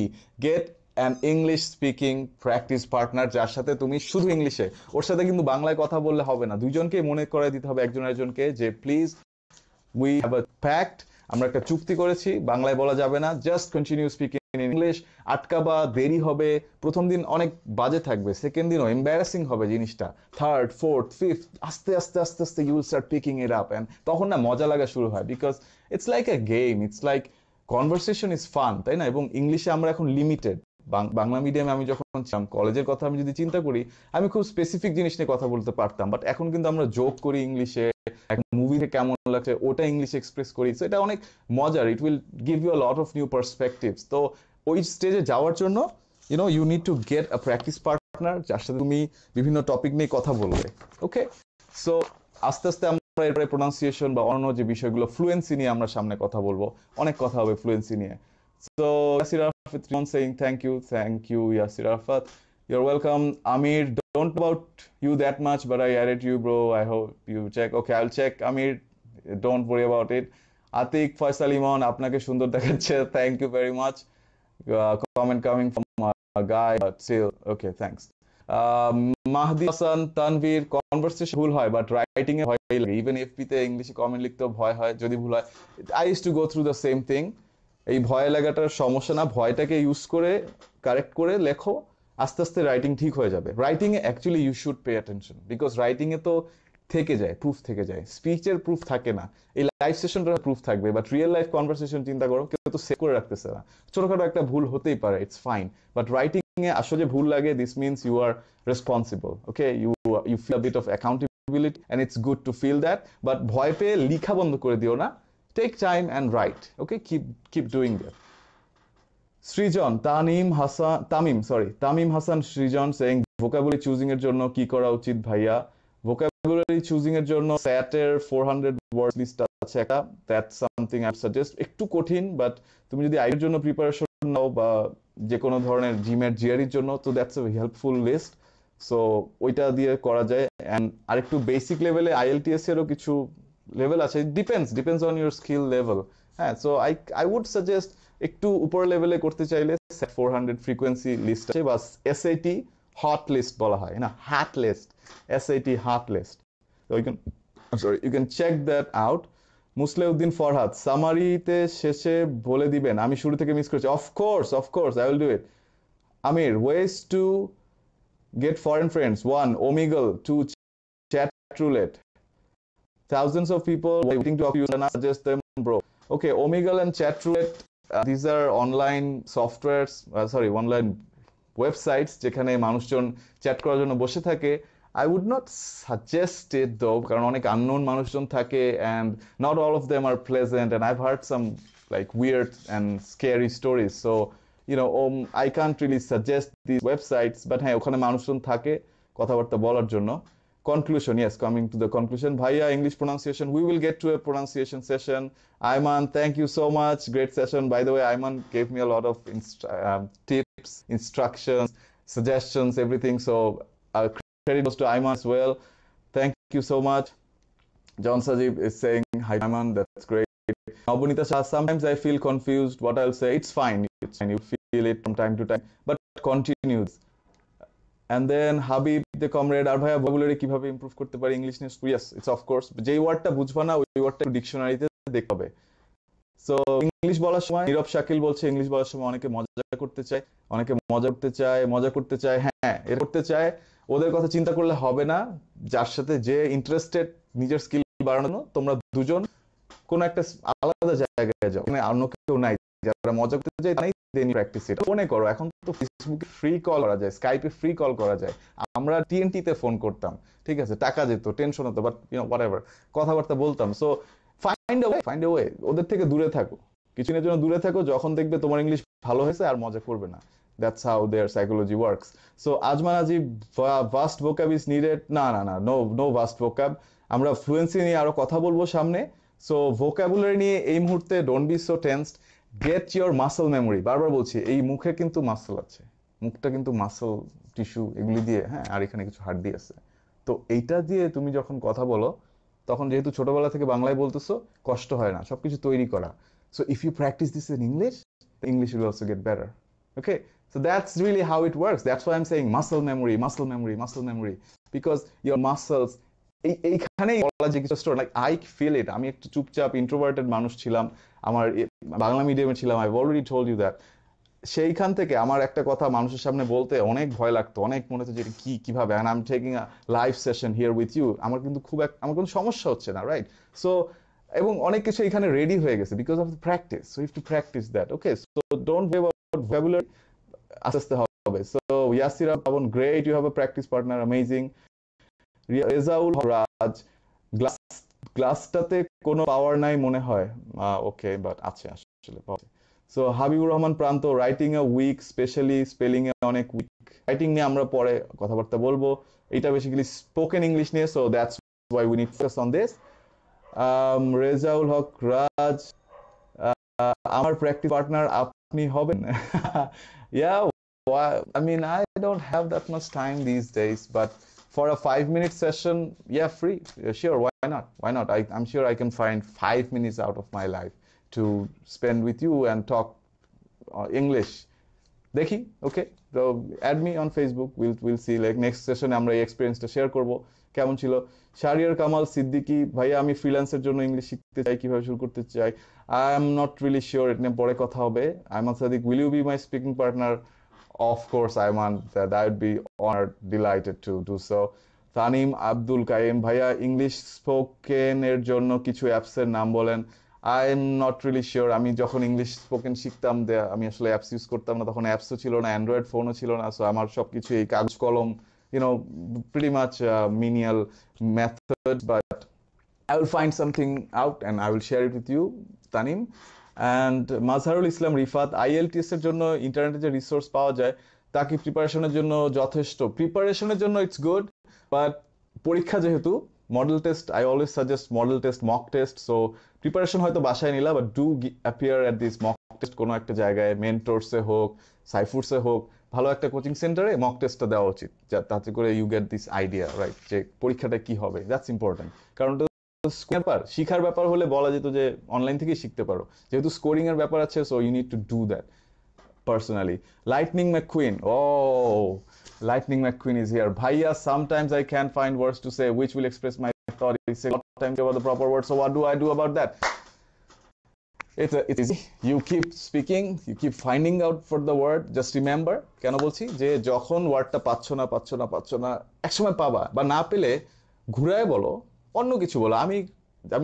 Get an English speaking practice partner যার সাথে তুমি শুধু ইংলিশে, ওর সাথে কিন্তু বাংলায় কথা বললে হবে না, দুইজনকে মনে করাই দিতে হবে একজন একজনকে যে please we have a pact, আমরা একটা চুক্তি করেছি, বাংলায় বলা যাবে না, just continue speaking in English. আটকাবা, দেরি হবে, প্রথম দিন অনেক বাজে থাকবে, সেকেন্ড দিনও এম্বারাসিং হবে জিনিসটা, থার্ড, ফোর্থ, ফিফথ, আস্তে আস্তে আস্তে আস্তে you will start picking it up, and তখন না মজা লাগা শুরু হয়, because it's like a game, it's like conversation is fun, তাই না? এবং ইংলিশে আমরা এখন লিমিটেড। বাংলা মিডিয়ামে আমি যখন ছিলাম, কলেজের কথা আমি যদি চিন্তা করি, আমি খুব স্পেসিফিক জিনিস নিয়ে কথা বলতে পারতাম, বাট এখন কিন্তু আমরা জোক করি ইংলিশে, একটা মুভিতে কেমন লাগছে ওটা ইংলিশে এক্সপ্রেস করি, সো এটা অনেক মজার। It will give you a lot of new perspectives. তো ওই স্টেজে যাওয়ার জন্য you need to get a practice partner যার সাথে তুমি বিভিন্ন টপিক নিয়ে কথা বলবে। ওকে, সো আস্তে আস্তে আমরা এরপরে প্রোনাউন্সিয়েশন বা অন্য যে বিষয়গুলো, ফ্লুয়েন্সি নিয়ে আমরা সামনে কথা বলবো, অনেক কথা হবে ফ্লুয়েন্সি নিয়ে। So Yasir Arafat saying thank you Yasir Arafat, you're welcome. Amir, don't about you that much, but I added you, bro. I hope you check. Okay, I'll check. Amir, don't worry about it. Atik Faisal Iman, আপনাকে সুন্দর দেখাচ্ছে, thank you very much. Comment coming from a guy, but still okay, thanks. Mahdi Hasan Tanvir, conversation ভুল হয়, but writing এ ভয় লাগে। Even FP তে ইংলিশে comment লিখতেও ভয় হয় যদি ভুল হয়। I used to go through the same thing. এই ভয় লাগাটার সমস্যা না, ভয়টাকে ইউজ করে কারেক্ট করে লেখো, আস্তে আস্তে রাইটিং ঠিক হয়ে যাবে। রাইটিং এ actually you should pay attention, because writing এ তো থেকে যায়, প্রুফ থেকে যায়, স্পিচের প্রুফ থাকে না। এই লাইভ সেশনটার প্রুফ থাকবে, বাট রিয়েল লাইফ কনভারসেশন চিন্তা করো, কেউ তো সেভ করে রাখতেছে না। ছোটখাটো একটা ভুল হতেই পারে, ইটস ফাইন, বাট রাইটিং এ আসলে ভুল লাগে, this means you are responsible. Okay, you feel a bit of accountability and it's good to feel that, but ভয় পেয়ে লিখা বন্ধ করে দিও না। Take time and write. Okay, keep doing that. Srijan, Tamim Hassan Srijan saying vocabulary choosing এর জন্য কি করা উচিত ভাইয়া? Vocabulary choosing এর জন্য SAT এর 400 words list আছে একটা, that's something I suggest. একটু কঠিন, বাট তুমি যদি আইএর জন্য প্রিপারেশন নাও বা যে কোনো ধরনের জিমেট জিআরির জন্য, তো that's a helpful list. So ওইটা দিয়ে করা যায়। অ্যান্ড আরেকটু বেসিক লেভেলে IELTS এরও কিছু লেভেল আছে, depends on your skill level. হ্যাঁ, সো আই উড সাজেস্ট একটু উপর লেভেলে করতে চাইলে 400 ফ্রিকোয়েন্সি লিস্ট আছে, বা SAT হট লিস্ট বলা হয় না, hot list, SAT hot list. You can check that out. Musleuddin Farhad, সামারিতে শেষে বলে দিবেন, আমি শুরু থেকে মিস করেছি। Of course I will do it. Amir, ways to get foreign friends: 1, Omegle; 2, chat roulette. Thousands of people waiting to talk to you, and I suggest them, bro. Okay, Omegle and chat roulette, these are online softwares, online websites যেখানে মানুষজন chat করার জন্য বসে থাকে। I would not suggest it though, কারণ অনেক unknown মানুষজন থাকে, and not all of them are pleasant, and I've heard some like weird and scary stories, so I can't really suggest these websites, but হ্যাঁ, ওখানে মানুষজন থাকে কথাবার্তা বলার জন্য। Conclusion, yes, coming to the conclusion, Bhaiya, English pronunciation, we will get to a pronunciation session. Ayman, thank you so much, great session. By the way, Ayman gave me a lot of tips, instructions, suggestions, everything, so credit goes to Ayman as well. Thank you so much. John Sajib is saying, hi Ayman, that's great. Abunita Shah, sometimes I feel confused what I'll say. It's fine, you feel it from time to time, but continues. And then Habib the comrade, আর ভাইয়া vocabulary কিভাবে improve করতে পারি English নিয়ে? yes, it's of course, যেই ওয়ার্ডটা বুঝবা না ওই ওয়ার্ডটা ডিকশনারিতে দেখতে হবে। সো ইংলিশ বলার সময়, নীরব শাকিল বলছে, ইংলিশ বলার সময় অনেকে মজা করতে চায়, হ্যাঁ এর করতে চায়, ওদের কথা চিন্তা করলে হবে না। যার সাথে যে ইন্টারেস্টেড নিজের স্কিল বাড়ানো, তোমরা দুজন কোনো একটা আলাদা জায়গায় যাও, অন্য কেউ নাই যারা মজা করতে চায়, তাই প্র্যাকটিস এটা ফোনে করো। এখন তো ফেসবুকে ফ্রি কল করা যায়, স্কাইপে ফ্রি কল করা যায়। আমরা TNT তে ফোন করতাম, ঠিক আছে, টাকা যেত, টেনশন হতো, বাট হোয়াটএভার, কথাবার্তা বলতাম। সো ফাইন্ড এ ওয়ে, ওদের থেকে দূরে থাকো, কিছুদিনের জন্য দূরে থাকো, যখন দেখবে তোমার ইংলিশ ভালো হয়েছে আর মজা করবে না। That's how their psychology works. So Ajman Ajib, vast vocab is needed. No vast vocab. আমরা ফ্লুয়েন্সি নিয়ে আরো কথা বলবো সামনে। সো ভোকাবুলারি নিয়ে এই মুহূর্তে don't be so tensed, get your muscle memory. বারবার বলছি, এই মুখে কিন্তু মাসল আছে, মুখটা কিন্তু মাসল টিস্যু এগুলি দিয়ে, হ্যাঁ, আর এখানে কিছু হাড় দিয়ে আছে। তো এইটা দিয়ে তুমি যখন কথা বলো, তখন যেহেতু ছোটবেলা থেকে বাংলায় বলতেছো, কষ্ট হয় না, সবকিছু তৈরি করা। So if you practice this in English will also get better. Okay, so that's really how it works. That's why I'm saying muscle memory, because your muscles, এইখানেই বলা যায় কিছু store, like I feel it. আমি একটু চুপচাপ introverted মানুষ ছিলাম, আমার বাংলা মিডিয়ামে ছিলাম, I already told you that. সেইখান থেকে আমার একটা কথা মানুষের সামনে বলতে অনেক ভয় লাগতো, অনেক মনে হতো যে কিভাবে, I am taking a live session here with you, আমার কিন্তু আমার কোনো সমস্যা হচ্ছে না, রাইট? সো এবং অনেক কিছু এখানে রেডি হয়ে গেছে because of practice, so you have to practice that. Okay, so don't worry about vocabulary, আস্তে আস্তে হবে। So Yasira Pabon, great, you have a practice partner, amazing. Rezaul Raj, glass গ্লাসটাতে কোনো পাওয়ার নাই মনে হয়। ওকে, বাট আছে আসলে পাওয়ার। সো হাবিবুর রহমান প্রান্ত, রাইটিং এ উইক, স্পেশালি স্পেলিং এ অনেক উইক। রাইটিং নিয়ে আমরা পরে কথাবার্তা বলবো, এটা বেসিক্যালি স্পোকেন ইংলিশ নিয়ে, so that's why we need focus on this. Rezaul Haque Raj, আমার প্র্যাকটিস পার্টনার আপনি হবেন? ইয়া, I mean, I don't have that much time these days, but for a 5-minute session, yeah, free, sure, why not? Why not? I'm sure I can find 5 minutes out of my life to spend with you and talk English. দেখি, okay, তো add me on Facebook, will see like next সেশনে আমরা এই এক্সপিরিয়েন্সটা share করব কেমন ছিল। শাহরিয়ার কামাল সিদ্দিকী, ভাইয়া আমি ফ্রিল্যান্সের জন্য ইংলিশ শিখতে চাই, কিভাবে শুরু করতে চাই? I am not really sure, এটা নিয়ে পরে কথা হবে। Ayman Sadiq, will you be my speaking partner? Of course Ayman, that I would be honoured, delighted to do so. Tanim Abdul Kaim, ভাইয়া ইংলিশ স্পোকেনের জন্য কিছু অ্যাপসের নাম বলেন। I am not really sure, আমি যখন ইংলিশ স্পোকেন শিখতাম আমি আসলে অ্যাপস ইউজ করতাম না, তখন অ্যাপসও ছিল না, অ্যান্ড্রয়েড ফোনও ছিল না, সো আমার সব কিছু এই কাগজ কলম, pretty much menial method, but I will find something out and I will share it with you, Tanim. And Mazharul Islam Rifat, IELTS এর জন্য ইন্টারনেটে যে রিসোর্স পাওয়া যায় তা কি প্রিপারেশনের জন্য যথেষ্ট? প্রিপারেশনের জন্য ইটস গুড, বাট পরীক্ষা যেহেতু model test, I always suggest model test, mock test. So preparation হয়তো বাসায় নিলা, but do appear at this mock test কোনো একটা জায়গায়, মেন্টরসে হোক, সাইফুরসে হোক, ভালো একটা কোচিং সেন্টারে মক টেস্টটা দেওয়া উচিত, তাতে করে you get this idea, right, যে পরীক্ষাটা কি হবে। দ্যাটস ইম্পর্টেন্ট, কারণ ব্যাপার, শিখার ব্যাপার হলে বলা যেত যে অনলাইন থেকেই শিখতে পারো, যেহেতু স্কোরিং এর ব্যাপার আছে, so you need to do that personally. Lightning McQueen, oh, Lightning McQueen is here. Bhaiya, sometimes I can't find words to say which will express my thought. It's a lot of time about the proper word, so what do I do about that? It's easy. You keep speaking, you keep finding out for the word. Just remember, কেন বলছি যে যখন ওয়ার্ডটা পাচ্ছ না একসময় পাবা, বা না পেলে ঘুরায় বলো, অন্য কিছু বলো। আমি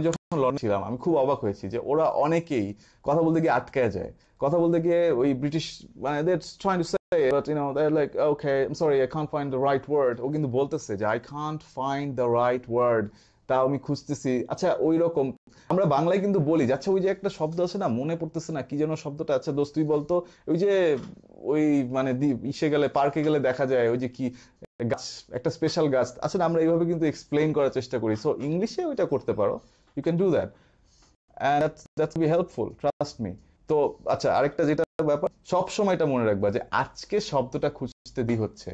যখন লন্ডনে ছিলাম আমি খুব অবাক হয়েছি যে ওরা অনেকেই কথা বলতে গিয়ে আটকায় যায়, কথা বলতে গিয়ে ওই ব্রিটিশ, মানে they're trying to say but they're like okay I'm sorry I can't find the right word, ও কিন্তু বলতেছে যে I can't find the right word, তাও আমি খুঁজতেছি। আচ্ছা, ওই রকম আমরা বাংলায় কিন্তু বলি, আচ্ছা ওই যে একটা শব্দ আছে না, মনে পড়তেছে না কি যেন শব্দটা, আচ্ছা দোস্ত তুই বলতো, ওই যে ওই মানে ইসে গেলে, পার্কে গেলে দেখা যায় ওই যে কি গাছ, একটা স্পেশাল গাছ, আসলে আমরা এইভাবে কিন্তু এক্সপ্লেইন করার চেষ্টা করি। সো ইংলিশে ওইটা করতে পারো, you can do that, and that's be helpful, trust me. তো আচ্ছা, আরেকটা যেটা ব্যাপার, সব সময় এটা মনে রাখবা যে আজকে শব্দটা খুঁজতে হচ্ছে,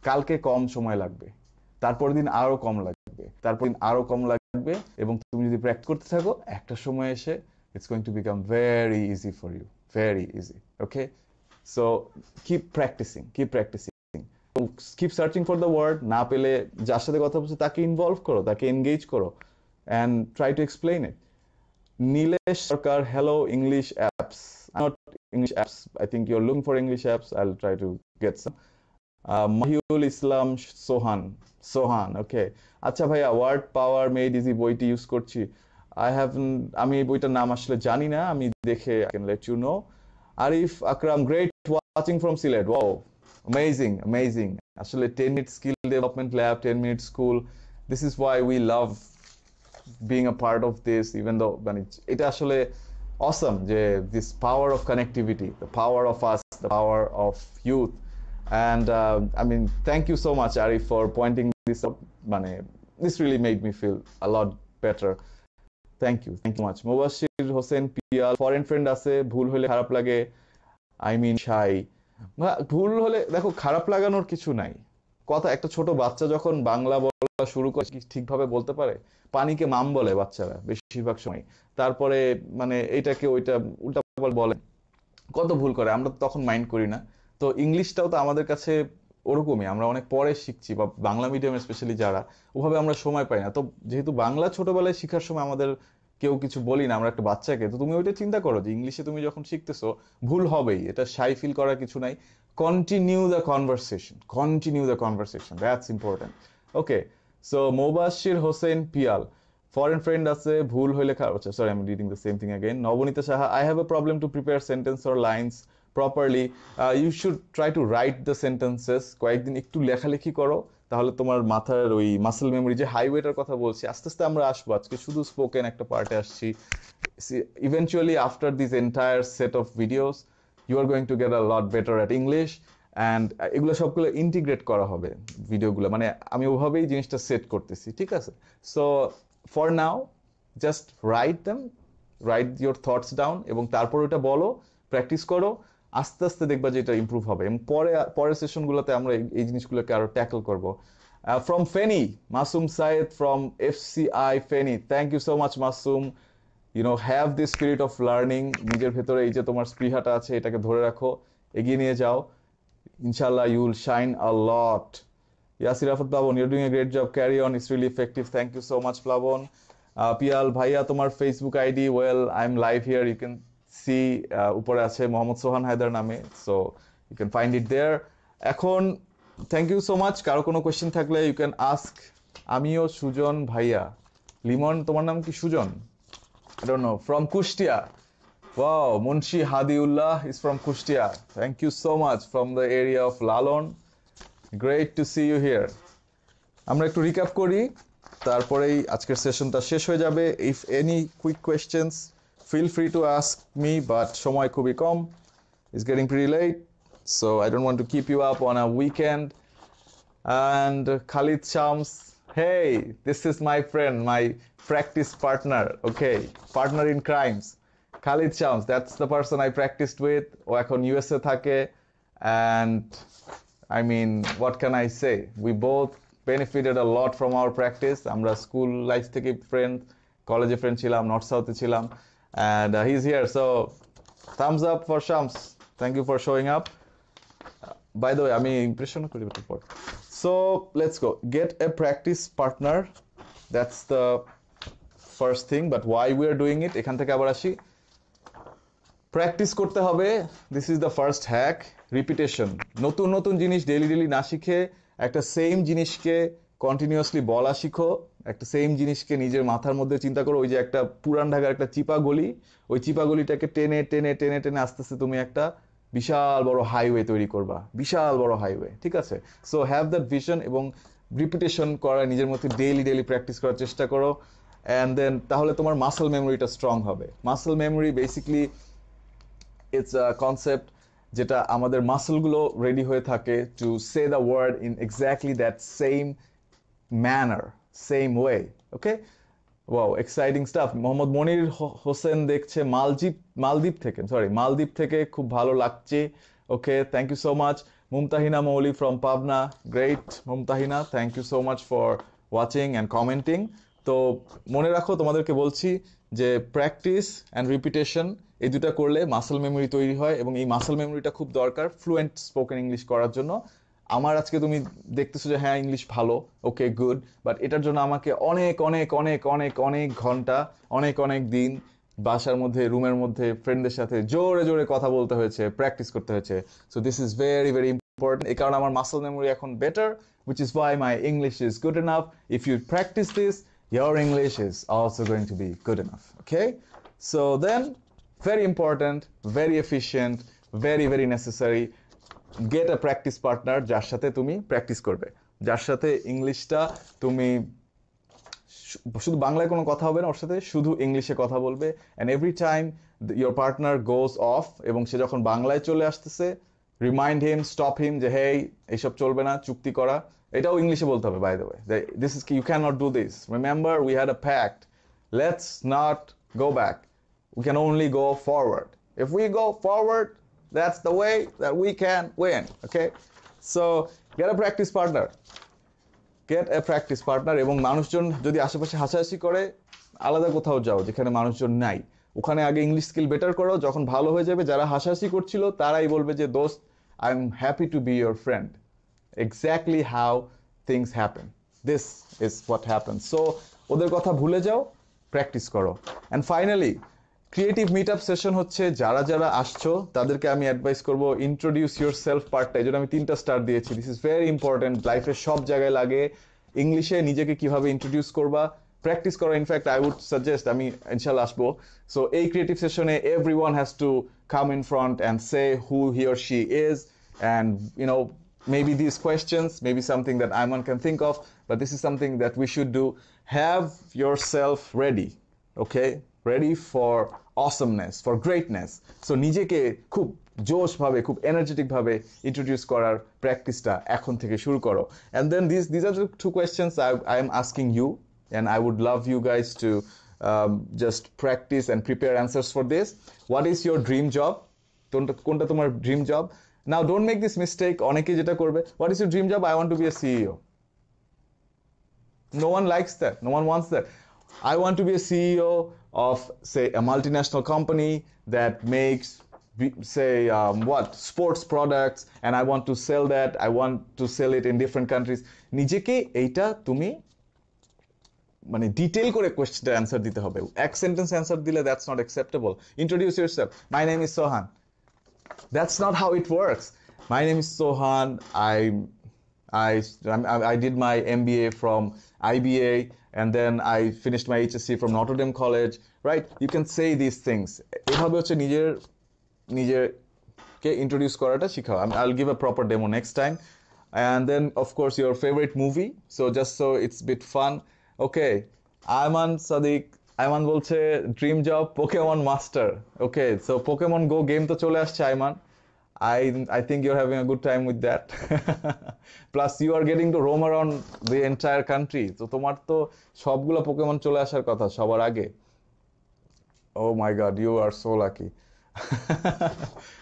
কালকে কম সময় লাগবে, তারপর দিন আরো কম লাগবে, তারপর দিন আরো কম লাগবে, এবং তুমি যদি প্র্যাকটিস করতে থাকো, একটা সময় এসে it's going to become very easy for you, very easy. Okay, so keep practicing, keep searching for the word. না পেলে যার সাথে কথা বলছো তাকে ইনভলভ করো, তাকে এনগেজ করো, and try to explain it. Nilesh Sarkar, hello English apps. Not English apps. I think you're looking for English apps. I'll try to get some. Mahiul Islam Sohan. Okay. আচ্ছা ভাইয়া, word পাওয়ার made easy বইটি use করছি। আমি এই বইটার নাম আসলে জানি না, আমি দেখে I can let you know. Arif Akram, great watching from Sylhet. Wow, amazing. আসলে 10-minute skill development lab, 10-minute school. This is why we love being a part of this, even though এটা আসলে awesome যে this power of connectivity, the power of us, the power of youth, and I mean thank you so much Arif for pointing this out. This really made me feel a lot better. Thank you much. Mubashir Hossein Pial, foreign friend আছে, ভুল হলে খারাপ লাগে, I mean shy. ভুল হলে দেখো, খারাপ লাগানোর কিছু নাই, কথা, একটা ছোট বাচ্চা যখন বাংলা বলা শুরু করে ঠিকভাবে বলতে পারে, পানিকে মাম বলে বাচ্চারা বেশিরভাগ সময়, তারপরে এইটাকে ওইটা উল্টাপাল্টা বলে, কত ভুল করে, আমরা তখন মাইন্ড করি না। তো ইংলিশটাও তো আমাদের কাছে ওরকমই, আমরা অনেক পরে শিখছি, বা বাংলা মিডিয়াম স্পেশালি যারা, ওভাবে আমরা সময় পাই না। তো যেহেতু বাংলা ছোটবেলায় শেখার সময় আমাদের কেউ কিছু বলি না আমরা একটা বাচ্চাকে, তো তুমি ওইটা চিন্তা করো যে ইংলিশে তুমি যখন শিখতেছো ভুল হবেই, এটা শাই ফিল করার কিছু নাই। Continue the conversation, that's important. Okay, so Mubashir Hossein Pial, foreign friend আছে ভুল হইলে আচ্ছা sorry I am reading the same thing again Nabanita Saha I have a problem to prepare sentence or lines properly you should try to write the sentences কয়েকদিন একটু লেখালেখি করো তাহলে তোমার মাথার ওই মাসল মেমোরি যে হাইওয়েটার কথা বলছি আস্তে আস্তে আমরা আসবো আজকে শুধু স্পোকেন একটা পার্টে আসছি eventually after this entire set of videos you are going to get a lot better at English and এগুলো সবগুলো ইন্টিগ্রেট করা হবে ভিডিওগুলো মানে আমি ওভাবেই জিনিসটা সেট করতেছি ঠিক আছে so for now just right your thoughts down এবং তারপর ওটা বলো প্র্যাকটিস করো আস্তে আস্তে দেখবা যে এটা ইমপ্রুভ হবে এবং পরের সেশনগুলোতে আমরা এই জিনিসগুলোকে আরো ট্যাকল করব from Feni Masum Saeed from FCI Feni thank you so much Masum have this spirit of learning নিজের ভেতরে এই যে তোমার স্পৃহাটা আছে এটাকে ধরে রাখো এগিয়ে নিয়ে যাও ইনশাআল্লাহ you will shine a lot Yasir Afat Plabon you are doing a great job carry on it's really effective thank you so much Plabon Piyal ভাইয়া তোমার Facebook ID well I am live here you can see উপরে আছে মোহাম্মদ সোহান হায়দার নামে so you can find it there এখন thank you so much কারো কোনো question থাকলে you can ask আমিও সুজন ভাইয়া লিমন তোমার নাম কি Sujan I don't know. From Kushtia. Wow, Munshi Hadiullah is from Kushtia. Thank you so much from the area of Lalon. Great to see you here. আমরা একটু রিক্যাপ করি তারপরেই আজকের সেশনটা শেষ হয়ে যাবে if any quick questions feel free to ask me but সময় খুবই কম it's getting pretty late so I don't want to keep you up on a weekend and Khalid Shams hey this is my friend my practice partner okay partner in crimes Khalid Shams that's the person I practiced with ও এখন USA থাকে and I mean what can I say we both benefited a lot from our practice আমরা school life থেকে friend কলেজে friend ছিলাম north সাউথে ছিলাম and he's here so thumbs up for Shams thank you for showing up by the way আমি impression করি পর so let's go get a practice partner that's the first thing but why we are doing it এখান থেকে আবার আসি practice করতে হবে this is the first hack repetition নতুন নতুন জিনিস ডেইলি না শিখে একটা সেম জিনিসকে কন্টিনিউয়াসলি বলা শিখো একটা সেম জিনিসকে নিজের মাথার মধ্যে চিন্তা করো ওই যে একটা পুরান ঢাকার একটা চিপা গলি ওই চিপা গলিটাকে টেনে টেনে টেনে টেনে আস্তে আস্তে তুমি একটা বিশাল বড় হাইওয়ে তৈরি করবা বিশাল বড় হাইওয়ে ঠিক আছে সো হ্যাভ দ্যাট ভিশন এবং রিপিটেশন করা নিজের মধ্যে ডেইলি প্র্যাকটিস করার চেষ্টা করো and then তাহলে তোমার মাসল মেমোরিটা স্ট্রং হবে muscle memory basically it's a concept যেটা আমাদের মাসলগুলো রেডি হয়ে থাকে to say the word in exactly that same manner same way okay wow exciting stuff Mohammad Monir Hossain দেখছে মালদ্বীপ থেকে খুব ভালো লাগছে okay thank you so much Mumtahina Mouli from Pabna great Mumtahina thank you so much for watching and commenting তো মনে রাখো তোমাদেরকে বলছি যে প্র্যাকটিস অ্যান্ড রিপিটেশন এই দুটা করলে মাসল মেমোরি তৈরি হয় এবং এই মাসল মেমোরিটা খুব দরকার ফ্লুয়েন্ট স্পোকেন ইংলিশ করার জন্য আমার আজকে তুমি দেখতেছো যে হ্যাঁ ইংলিশ ভালো ওকে গুড বাট এটার জন্য আমাকে অনেক অনেক অনেক অনেক অনেক ঘন্টা অনেক অনেক দিন বাসার মধ্যে রুমের মধ্যে ফ্রেন্ডদের সাথে জোরে জোরে কথা বলতে হয়েছে প্র্যাকটিস করতে হয়েছে so this is very very important এই কারণে আমার মাসল মেমোরি এখন better which is why my English is good enough if you practice this your English is also going to be good enough okay so then very important very efficient very necessary get a practice partner যার সাথে তুমি practice করবে যার সাথে ইংলিশটা তুমি শুধু বাংলায় কোনো কথা হবে না ওর সাথে শুধু ইংলিশে কথা বলবে and every time your partner goes off এবং সে যখন বাংলায় চলে আসতেছে remind him stop him যে hey এইসব চলবে না চুক্তি করা এটাও ইংলিশে বলতে হবে by the way this is you cannot do this remember we had a pact let's not go back we can only go forward if we go forward that's the way that we can win okay so get a practice partner এবং মানুষজন যদি আশেপাশে হাসাহাসি করে আলাদা কোথাও যাও যেখানে মানুষজন নাই ওখানে আগে ইংলিশ স্কিল বেটার করো যখন ভালো হয়ে যাবে যারা হাসাহাসি করছিল তারাই বলবে যে দোস্ত I am happy to B your friend exactly how things happen this is what happens so ওদের কথা ভুলে যাও প্র্যাকটিস করো and finally creative meetup session হচ্ছে যারা যারা আসছো তাদেরকে আমি অ্যাডভাইস করব ইন্ট্রোডিউস ইয়োরসেলফ পার্টটা এই জন্য আমি 3টা স্টার দিয়েছি দিস ইজ ভেরি ইম্পর্টেন্ট লাইফে সব জায়গায় লাগে ইংলিশে নিজেকে কিভাবে ইন্ট্রোডিউস করবা প্র্যাকটিস করো ইনফ্যাক্ট আই উড সাজেস্ট আমি ইনশাল্লাহ আসবো সো এই ক্রিয়েটিভ সেশনে everyone has to come in front and say who he or she is and maybe these questions, maybe something that Ayman can think of, but this is something that we should do. Have yourself ready, okay? Ready for awesomeness, for greatness. So নিজেকে খুব জোশ ভাবে খুব energetic ভাবে introduce করার প্র্যাকটিসটা এখন থেকে শুরু করো and then these are the two questions I am asking you and I would love you guys to just practice and prepare answers for this. What is your dream job? কোনটা তোমার dream job? Now don't make this mistake অনেকে যেটা করবে what is your dream job? I want to be a CEO. No one likes that, no one wants that. I want to be a CEO of say a multinational company that makes say sports products and I want to sell that, I want to sell it in different countries. নিজেকে এইটা তুমি মানে detail করে কোশ্চেনটা answer দিতে হবে এক sentence answer দিলে that's not acceptable. Introduce yourself. My name is Sohan. That's not how it works. My name is Sohan. I did my MBA from IBA and then I finished my HSC from Notre Dame College, right? You can say these things. এভাবে হচ্ছে নিজেকে introduce করাটা শিখাও I'll give a proper demo next time and then of course your favorite movie so just so it's a bit fun okay Ayman Sadiq Ayman বলছে dream job Pokemon Master okay so Pokemon Go game তো চলে আসছে Ayman I think you're having a good time with that plus you are getting to roam around the entire country so তোমার তো সবগুলো Pokemon চলে আসার কথা সবার আগে oh my god you are so lucky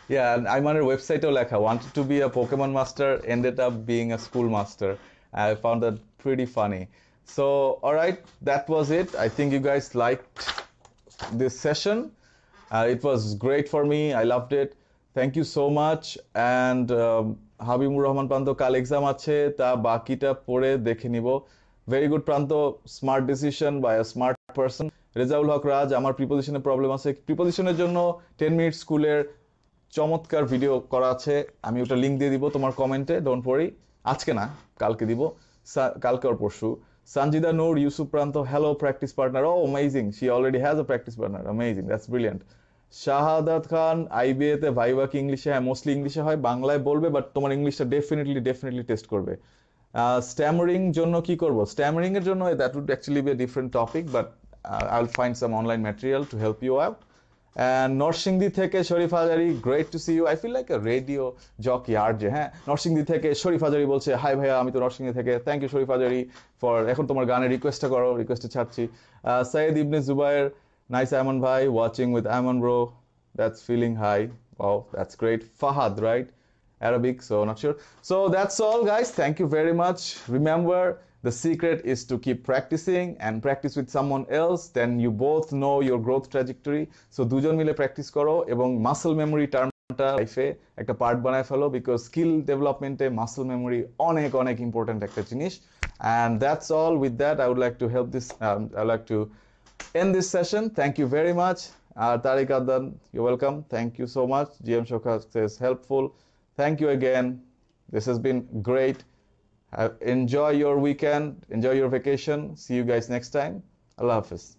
yeah and Ayman's website লেখা wanted to be a Pokemon master ended up being a school master I found that pretty funny so all right that was it I think you guys liked this session it was great for me I loved it thank you so much and Habibur Rahman Pranto কাল exam আছে তা বাকিটা পড়ে দেখে নিব very good Pranto smart decision by a smart person Rezaul Haque Raj আমার প্রিপোজিশনের problem আছে প্রিপোজিশনের জন্য 10 মিনিট স্কুলের চমৎকার ভিডিও করা আছে আমি ওটা লিংক দিয়ে দিব তোমার কমেন্টে ডোন্ট ওয়ারি আজকে না কালকে দিব কালকে আর পরশু Sanjida Noor Yusuf Pranto hello practice partner oh amazing she already has a practice partner amazing that's brilliant Shahadat Khan IBA তে ভাইবা কি ইংলিশে হ্যাঁ মোস্টলি ইংলিশে হয় বাংলায় বলবে বাট তোমার ইংলিশটা ডেফিনেটলি টেস্ট করবে স্ট্যামারিং জন্য কি করব স্ট্যামারিং এর জন্য that would actually be a different topic but I'll find some online material to help you out. And Norshingdi থেকে শরীফ হাজারি great to see you. I feel like a radio jockey RJ হ্যাঁ নরসিংদী থেকে শরীফ হাজারি বলছে high ভাইয়া আমি তো নরসিংদী থেকে thank you Sharif Hazari for এখন তোমার গানের রিকোয়েস্টটা করো রিকোয়েস্টে ছাড়ছি সৈয়দ ইবনে জুবায়ের নাইস Ayman ভাই watching with Ayman bro that's feeling high wow that's great Fahad right Arabic so not sure so that's all guys thank you very much remember the secret is to keep practicing and practice with someone else then you both know your growth trajectory so দুজন মিলে practice করো এবং muscle memory টার্মটা লাইফে একটা part বানায় ফেলো because skill ডেভেলপমেন্টে muscle memory অনেক important একটা জিনিস and that's all with that I would like to help this I would like to end this session thank you very much Tariq Adnan you're welcome thank you so much GM Shokha says helpful thank you again this has been great enjoy your weekend enjoy your vacation see you guys next time Allah Hafiz